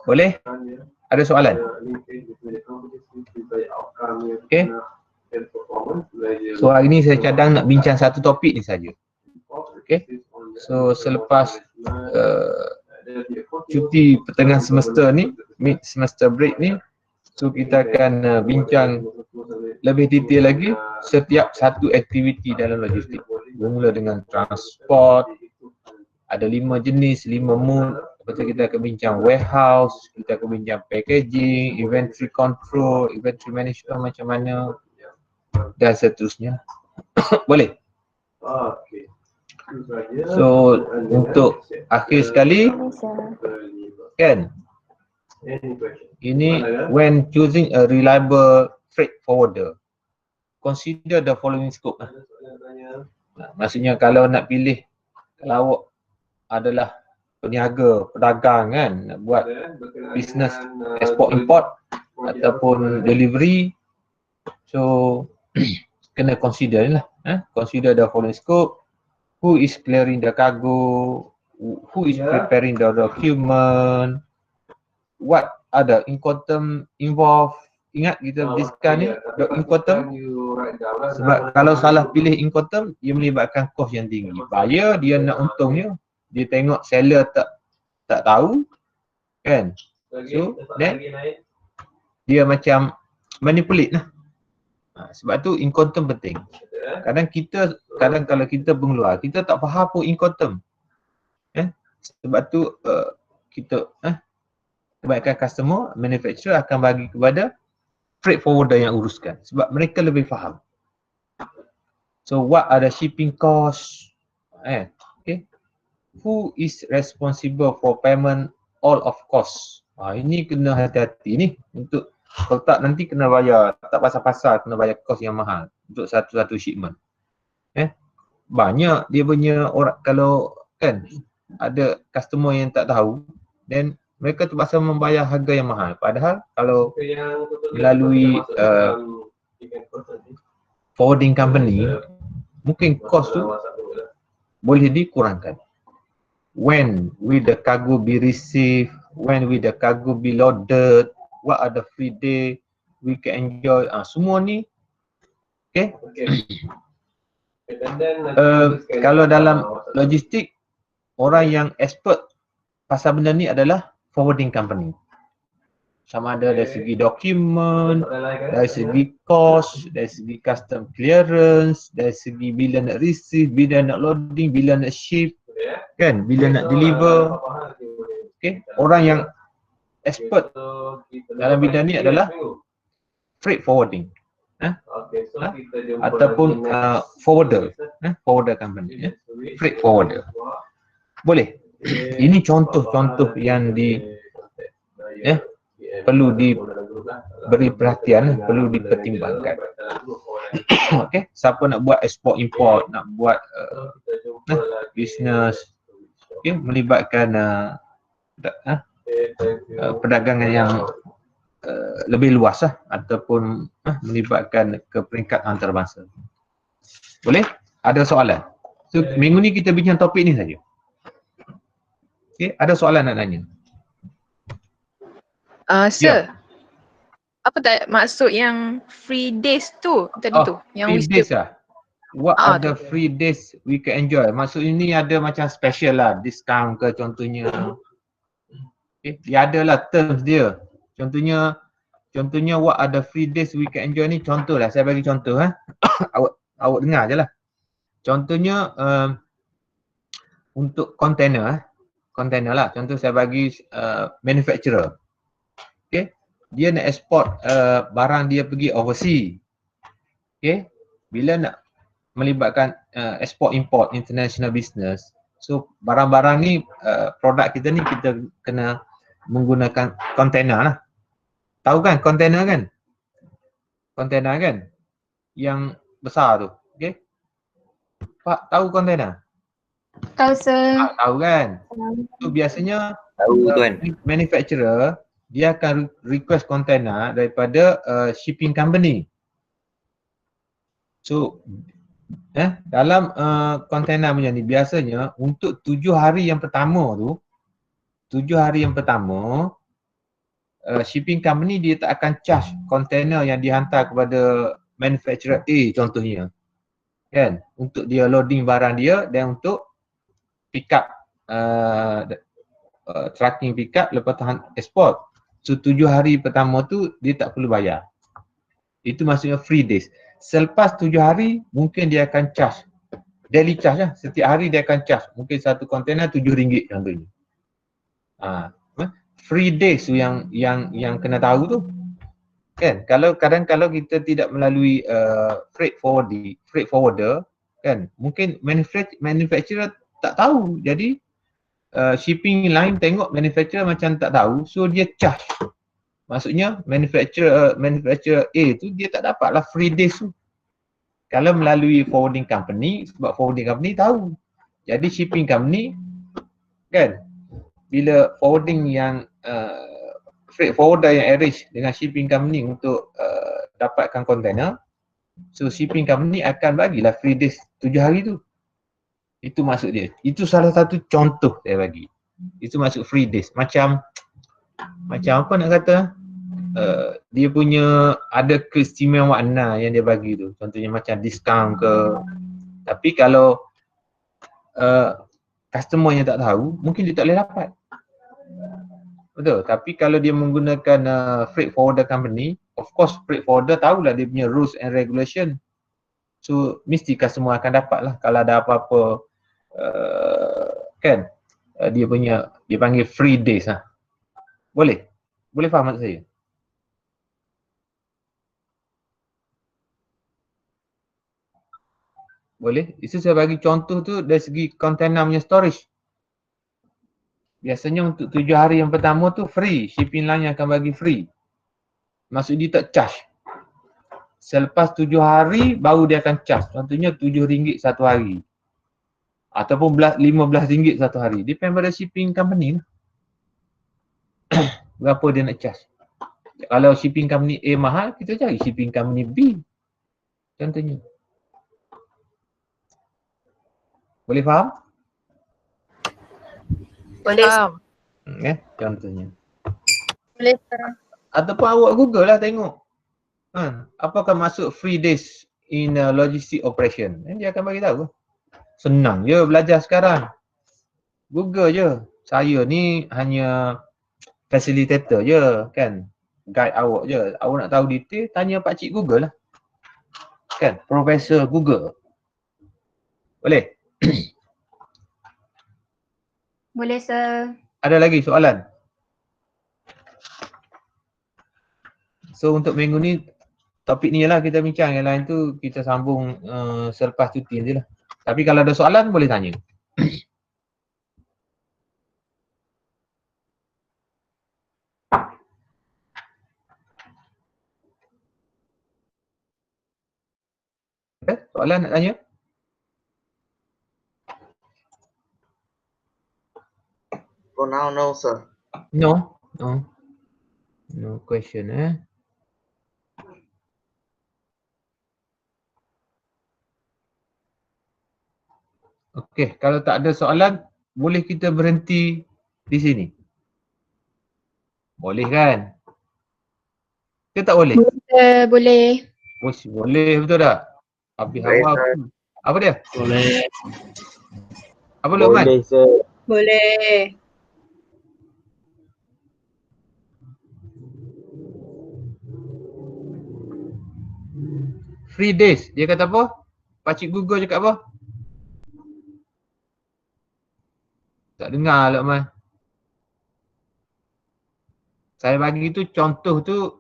Boleh? Ada soalan? Okay. So hari ni saya cadang nak bincang satu topik ni saja. Okay. So selepas cuti pertengahan semester ni, mid semester break ni, so kita akan bincang lebih detail lagi setiap satu aktiviti dalam logistik. Bermula dengan transport, ada 5 jenis, 5 mood. Lepas tu kita akan bincang warehouse, kita akan bincang packaging, inventory control, inventory management macam mana dan seterusnya. Boleh? So untuk akhir sekali, kan, ini when choosing a reliable freight forwarder, consider the following scope. Maksudnya kalau nak pilih, kalau awak adalah peniaga, pedagang kan, nak buat bisnes export import ataupun delivery, so kena consider ni lah. Consider the following scope: who is clearing the cargo, who is preparing the document, what are the incoterm involved. Ingat kita discuss ni incoterm, sebab kalau salah pilih incoterm, ia melibatkan kos yang tinggi. Buyer dia nak untungnya, dia tengok seller tak tahu, kan? So then dia macam manipulate lah. Sebab tu incoterm penting. Kadang kalau kita pengeluar, kita tak faham pun incoterm. Sebab tu kita kebanyakan customer, manufacturer akan bagi kepada freight forwarder yang uruskan sebab mereka lebih faham. So what are the shipping costs? Okay. Who is responsible for payment all of costs? Ini kena hati-hati ni. Untuk kalau tak nanti kena bayar, tak pasal-pasal kena bayar kos yang mahal untuk satu-satu shipment. Banyak dia punya orang, kalau kan ada customer yang tak tahu, then mereka terpaksa membayar harga yang mahal. Padahal kalau melalui forwarding company, mungkin kos tu boleh dikurangkan. When will the cargo be received? When will the cargo be loaded? What are the free day we can enjoy? Semua ni, okay? Kalau dalam logistik, orang yang expert pasal benda ni adalah forwarding company. Sama ada dari segi dokumen, dari segi cost, dari segi custom clearance, dari segi bila nak receive, bila nak loading, bila nak ship, kan, bila nak deliver. Okay, orang yang expert dalam bidang ni adalah freight forwarding, ataupun forwarder, forwarder company, freight forwarder. Boleh? Ini contoh-contoh yang perlu diberi perhatian, perlu dipertimbangkan. Okay, siapa nak buat export import, nak buat bisnes, okay, melibatkan perdagangan yang lebih luas lah, ataupun melibatkan ke peringkat antarabangsa. Boleh? Ada soalan? So minggu ni kita bincang topik ni saja. Okay, ada soalan nak tanya? Sir, apa tak maksud yang free days tu tadi tu? Yang Free days wisdom. lah. What Ah, are the tu. free days we can enjoy? Maksudnya ni ada macam special lah, discount ke contohnya. Okay, dia ada lah terms dia. Contohnya what are the free days we can enjoy ni, contoh lah, saya bagi contoh awak dengar je lah. Contohnya untuk container lah, contoh saya bagi manufacturer. Okay, dia nak export barang dia pergi overseas. Okay, bila nak melibatkan export import international business, so barang-barang ni produk kita ni kita kena menggunakan container lah. Tahu kan container kan? Container kan? Yang besar tu. Okay? Pak, tahu container? Tahu sir. Tahu kan? So biasanya Tahu tuan. manufacturer dia akan request container daripada shipping company. So dalam container punya ni biasanya untuk 7 hari yang pertama tu, 7 hari yang pertama shipping company dia tak akan charge container yang dihantar kepada manufacturer A contohnya, kan, untuk dia loading barang dia dan untuk pick up tracking pick up lepas tu export. So 7 hari pertama tu dia tak perlu bayar. Itu maksudnya free days. Selepas 7 hari mungkin dia akan charge, daily charge lah, setiap hari dia akan charge, mungkin satu kontainer RM7 contohnya. Free days tu yang kena tahu tu, kan. Kalau kadang kalau kita tidak melalui freight forwarder, kan, mungkin manufacturer tak tahu. Jadi shipping line tengok manufacturer macam tak tahu, so dia charge. Maksudnya manufacturer A tu dia tak dapatlah free days tu. Kalau melalui forwarding company, sebab forwarding company tahu. Jadi shipping company, kan, bila forwarding yang freight forwarder yang arrange dengan shipping company untuk dapatkan container, so shipping company akan bagilah free days 7 hari tu. Itu maksud dia. Itu salah satu contoh saya bagi. Itu maksud free days. Macam apa nak kata, dia punya ada keistimewaan yang dia bagi tu. Contohnya macam discount ke. Tapi kalau customer yang tak tahu, mungkin dia tak boleh dapat. Betul. Tapi kalau dia menggunakan freight forwarder company, of course freight forwarder tahulah dia punya rules and regulation. So mesti customer akan dapat lah kalau ada apa-apa, kan, dia panggil free days lah. Boleh? Boleh faham maksud saya? Boleh? Itu saya bagi contoh tu dari segi container punya storage. Biasanya untuk 7 hari yang pertama tu free, shipping line akan bagi free. Maksud dia tak charge. Selepas 7 hari baru dia akan charge. Contohnya RM7 satu hari. Ataupun RM15 satu hari. Depend pada shipping company lah. Berapa dia nak charge. Kalau shipping company A mahal, kita cari shipping company B. Contohnya. Boleh faham? Boleh. Contohnya. Boleh sir. Ataupun awak Google lah tengok. Apakah masuk free days in logistic operation? Dia akan bagi tahu. Senang je belajar sekarang. Google je. Saya ni hanya facilitator je, kan. Guide awak je. Awak nak tahu detail, tanya Pakcik Google lah. Kan, Profesor Google. Boleh? Boleh sir. Ada lagi soalan? So untuk minggu ni topik ni lah kita bincang, yang lain tu kita sambung selepas cuti je lah. Tapi kalau ada soalan boleh tanya. Soalan nak tanya? For now, no, sir. No question Okey, kalau tak ada soalan, boleh kita berhenti di sini? Boleh kan? Ke tak boleh? Boleh. Boleh betul tak? Habis Boleh, awal sir. apa dia? Boleh. Apa Luqman? Boleh sir. Boleh. Free days. Dia kata apa? Pakcik Google cakap apa? Tak dengar Luqman. Saya bagi tu contoh tu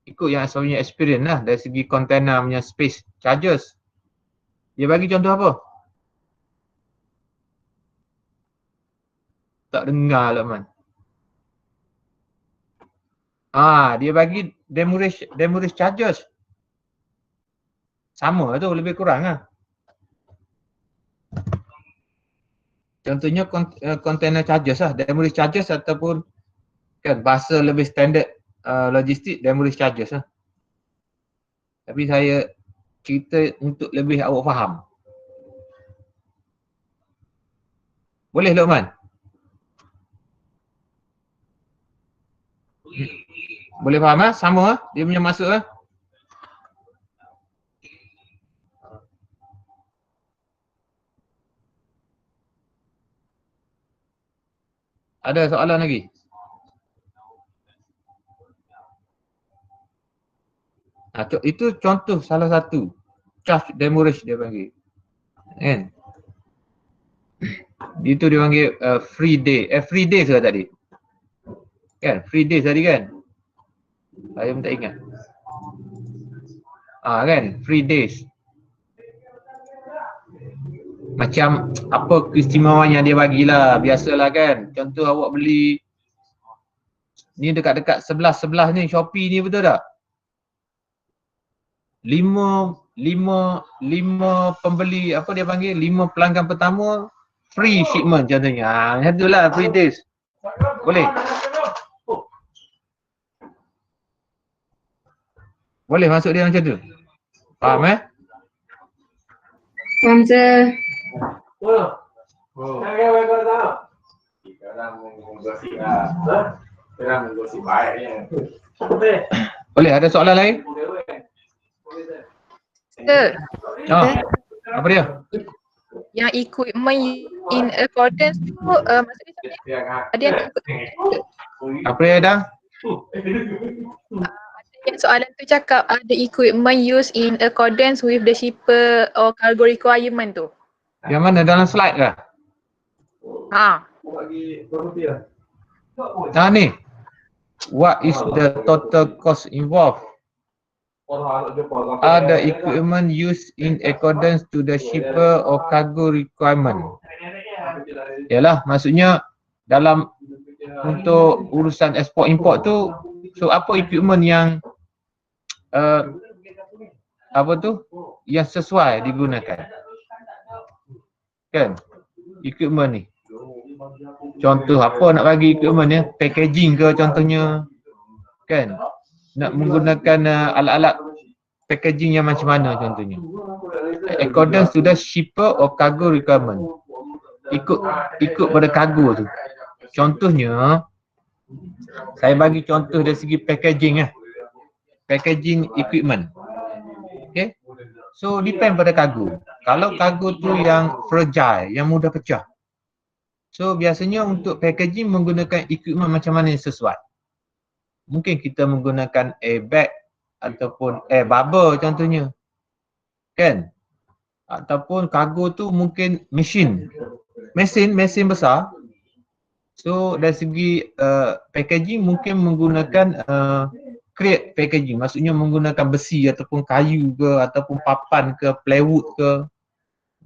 ikut yang saya punya experience lah dari segi container punya space charges. Dia bagi contoh apa? Tak dengar Luqman. Dia bagi demurrage charges. Sama tu, lebih kurang lah. Contohnya container charges lah, demurrage charges ataupun kan bahasa lebih standard logistik, demurrage charges lah. Tapi saya cerita untuk lebih awak faham. Boleh Luqman? Boleh faham lah? Sama lah? Dia punya masuk lah? Ada soalan lagi? Itu contoh salah satu charge demurrage dia panggil. Kan? Itu dia panggil free day. Free days ke tadi? Kan? Free days tadi kan? Saya pun tak ingat. Kan? Free days. Macam apa keistimewaan yang dia bagilah. Biasalah kan? Contoh awak beli ni dekat-dekat sebelah ni Shopee ni, betul tak? 5 pembeli, apa dia panggil, 5 pelanggan pertama free shipment contohnya. Macam tu lah free days. Boleh? Boleh masuk dia macam tu? Faham Faham sir. Boleh, ada soalan lain? Sir, Apa dia? yang equipment in accordance tu maksudnya ada yang ikut Apa dia dah? yang soalan tu cakap ada equipment used in accordance with the shipper or cargo requirement tu. Yang mana, dalam slide ke? Ni. What is the total cost involved? Are the equipment used in accordance to the shipper or cargo requirement? Yalah, maksudnya dalam untuk urusan export import tu, so apa equipment yang yang sesuai digunakan? Kan? Equipment ni. Contoh apa nak bagi equipment ni? Packaging ke contohnya? Kan? Nak menggunakan alat-alat packaging yang macam mana contohnya? Accordance to the shipper or cargo requirement. Ikut pada kargo tu. Contohnya, saya bagi contoh dari segi packaging lah. Packaging equipment. Okay. So depend pada kargo. Kalau kargo tu yang fragile, yang mudah pecah. So biasanya untuk packaging menggunakan equipment macam mana yang sesuai. Mungkin kita menggunakan airbag ataupun air bubble contohnya. Kan? Ataupun kargo tu mungkin mesin besar. So dari segi packaging mungkin menggunakan crate packaging. Maksudnya menggunakan besi ataupun kayu ke ataupun papan ke plywood ke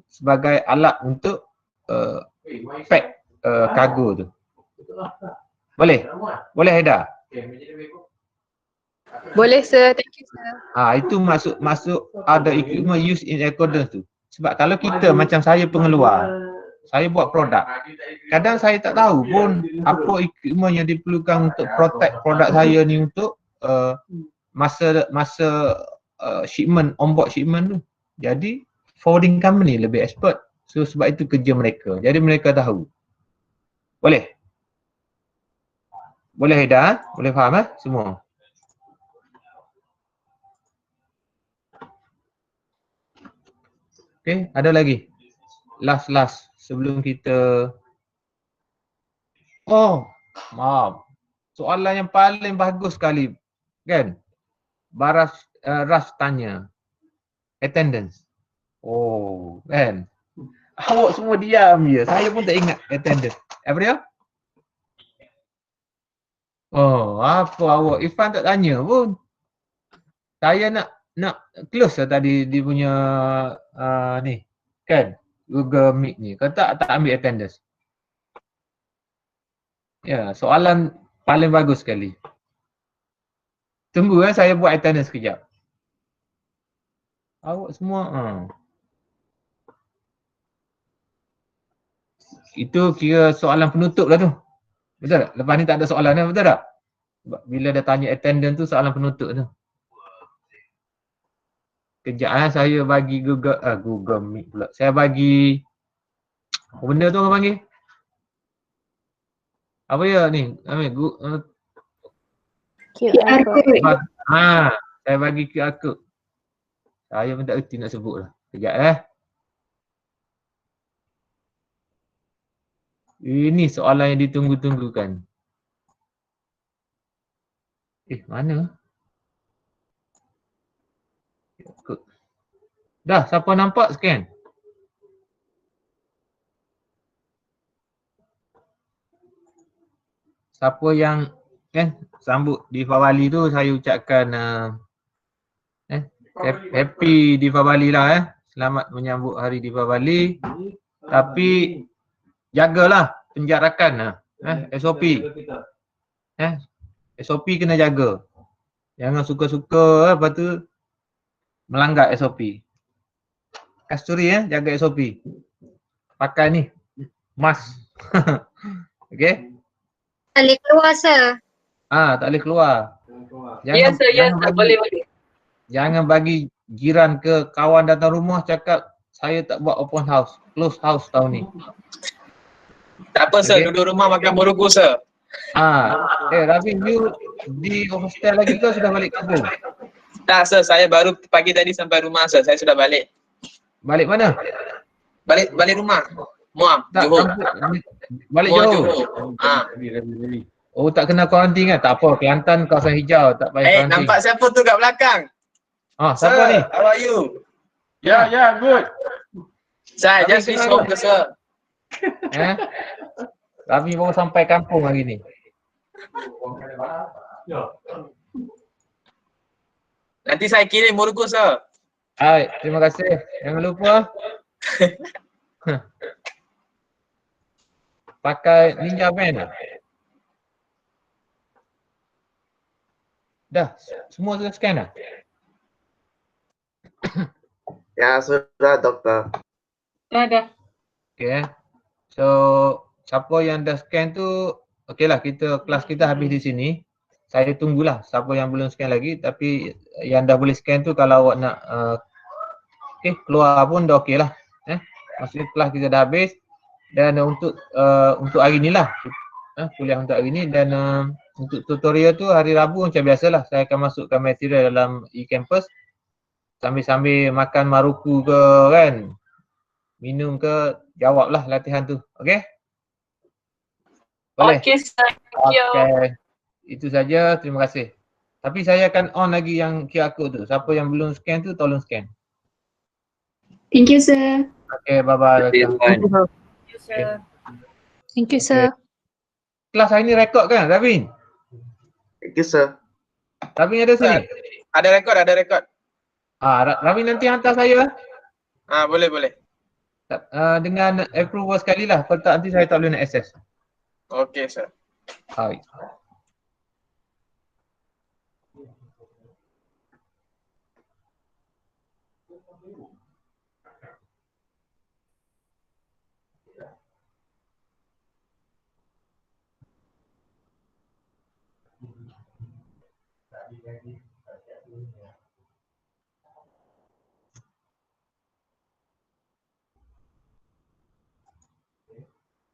sebagai alat untuk pack kargo tu. Boleh? Boleh Haidar? Boleh sir, thank you sir. Itu masuk ada equipment used in accordance tu. Sebab kalau kita macam saya pengeluar, saya buat produk. Kadang saya tak tahu pun apa equipment yang diperlukan untuk protect produk saya ni untuk masa shipment, onboard shipment tu. Jadi forwarding company lebih expert. So sebab itu kerja mereka. Jadi mereka tahu. Boleh? Boleh Haida? Boleh faham semua? Okay, ada lagi? Last sebelum kita... Oh, maaf. Soalan yang paling bagus sekali, kan? Ras tanya. Attendance. Oh, kan? Awak semua diam je. Saya pun tak ingat attendance. Apa dia? Oh, apa awak? Irfan tak tanya pun. Saya nak close lah tadi dia punya ni. Kan? Google Meet ni. Kau tak ambil attendance. Ya, soalan paling bagus sekali. Tunggu saya buat attendance sekejap. Awak semua itu kira soalan penutup lah tu. Betul tak? Lepas ni tak ada soalan dah, betul tak? Bila dia tanya attendance tu soalan penutup tu. Kejap saya bagi Google Meet pula. Saya bagi apa benda tu orang panggil? Apa ya ni? QR code. Saya bagi QR code. Saya pun tak erti nak sebut lah. Kejap Ini soalan yang ditunggu-tunggukan. Mana? Dah, siapa nampak scan? Siapa yang sambut Deepavali tu saya ucapkan happy Deepavali lah Selamat menyambut hari Deepavali. Tapi jagalah penjarakan SOP. SOP kena jaga. Jangan suka-suka lepas tu melanggar SOP. Kasturi jaga SOP. Pakai ni mask. Okey. Tak boleh keluar, sir. Tak boleh keluar. Ya, sir. Boleh. Jangan bagi jiran ke kawan datang rumah cakap saya tak buat open house, close house tahun ni. Tak apa, sir. Duduk rumah makan muruku, sir. Ravi, you di hostel lagi ke sudah balik kampung? Tak, sir. Saya baru pagi tadi sampai rumah, sir. Saya sudah balik. Balik mana? Balik rumah. Muam, Johor. Balik Johor. Oh, tak kena kuarantin kan? Tak apa, Kelantan kawasan hijau, tak payah kuarantin. Nampak siapa tu kat belakang? Siapa ni? How are you? Yeah, good. Saya just reach home, sir. Ravi baru sampai kampung hari ni. Nanti saya kirim muruku, sir. Terima kasih. Jangan lupa pakai Ninja Van lah. Dah, semua sudah scan dah? Ya, sudah, doktor. Dah. Okay. So, siapa yang dah scan tu, okeylah kelas kita habis di sini. Saya tunggulah siapa yang belum scan lagi, tapi yang dah boleh scan tu kalau awak nak keluar pun dah okey lah. Maksudnya kelas kita dah habis dan untuk hari ni lah kuliah untuk hari ni dan untuk tutorial tu hari Rabu macam biasalah saya akan masukkan material dalam e-campus sambil-sambil makan maruku ke kan, minum ke, jawablah latihan tu. Okey? Boleh? Okey, sir. Okey. Itu saja, terima kasih. Tapi saya akan on lagi yang QR code tu. Siapa yang belum scan tu tolong scan. Thank you, sir. Okey, bye-bye. Thank you, sir. Kelas hari ni rekod kan, Ravin? Thank you, sir. Ravin ada sini? Ada rekod. Ravin nanti hantar saya. Boleh. Dengan approval sekali lah. Kalau tak nanti saya tak boleh nak access. Okey, sir. Hai.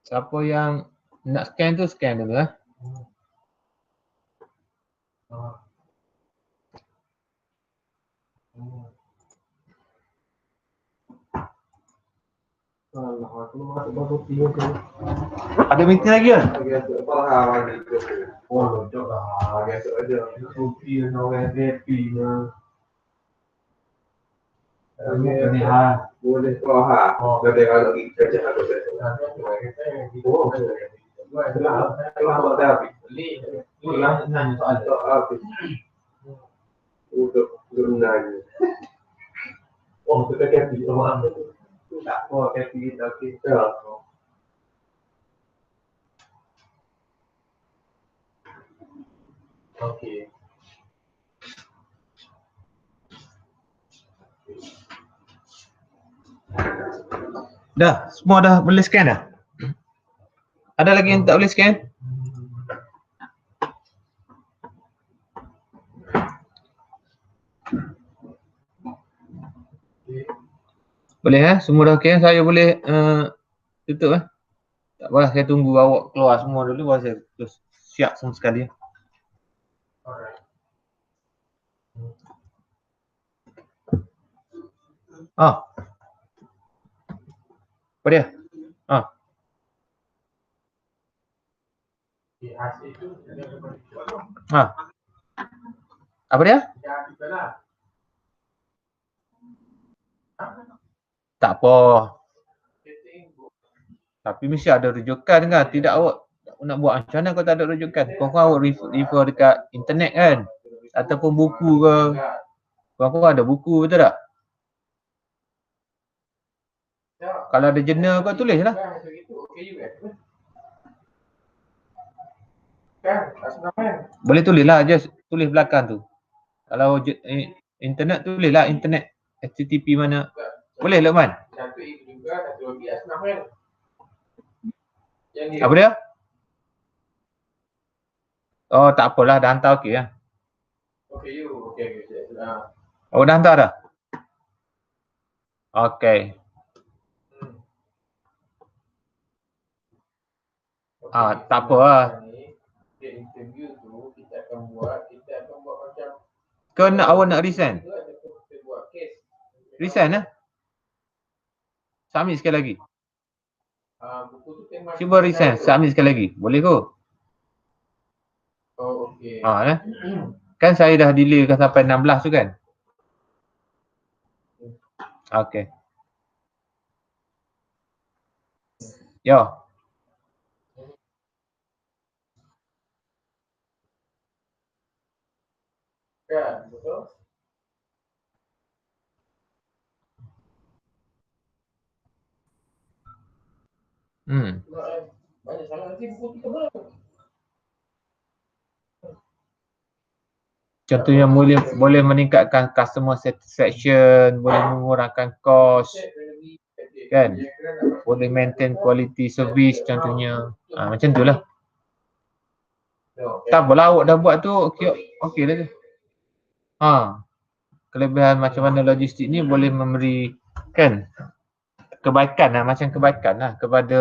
Siapa yang nak scan tu scan dulu Ada meeting lagi kan? Oh, jom lah. Biasa aja. Kopi, orang happy. Ini boleh. Dari kalau kerja harus untuk gunanya. Oh, kita happy. Oh, happy kita. Okay. Dah, semua dah boleh scan dah? Ada lagi yang tak boleh scan? Boleh semua dah okey. Saya boleh tutup Tak apalah, saya tunggu awak keluar semua dulu baru saya terus siap semua sekali. Apa dia? Apa dia? Tak apa. Tapi mesti ada rujukan kan? Tidak awak nak buat macam mana kalau tak ada rujukan? Kau awak refer dekat internet kan? Ataupun buku ke? Kau ada buku betul tak? Kalau ada jurnal kau tulislah. Boleh tulislah, just tulis belakang tu. Kalau internet tulislah internet HTTP mana. Boleh Luqman? Apa dia? Oh, tak apalah, dah hantar okey lah. Okay. Oh, dah hantar dah? Okey. Tak apa lah. Kau awak nak resign? Resign lah. Submit sekali lagi. Cuba resign, submit sekali lagi. Boleh kot? Oh, okey. Kan saya dah delay kan sampai 16 tu kan? Okey. Yo. Kan, betul? Banyak salah nanti buku kita mana? Contohnya boleh meningkatkan customer satisfaction, boleh mengurangkan kos, kan? Boleh maintain quality service contohnya. Macam tu lah. Tak apalah, awak dah buat tu okey lah tu. Kelebihan macam mana logistik ni boleh memberikan kebaikan lah, macam kebaikan lah kepada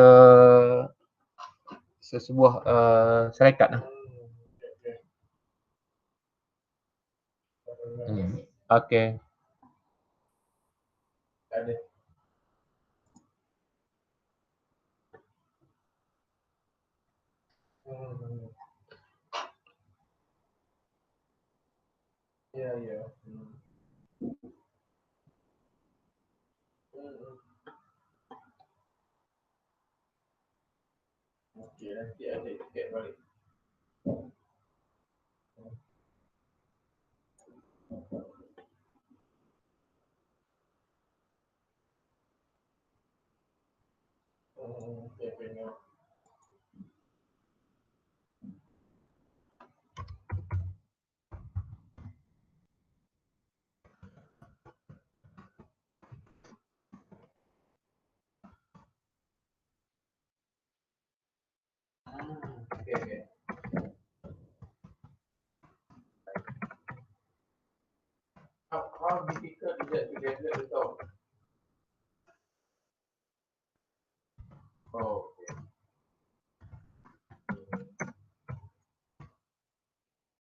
sesebuah syarikat lah. Okey. Ada. Ya. Okey, nanti ada tiket balik. Okey. How difficult is that to develop the talk?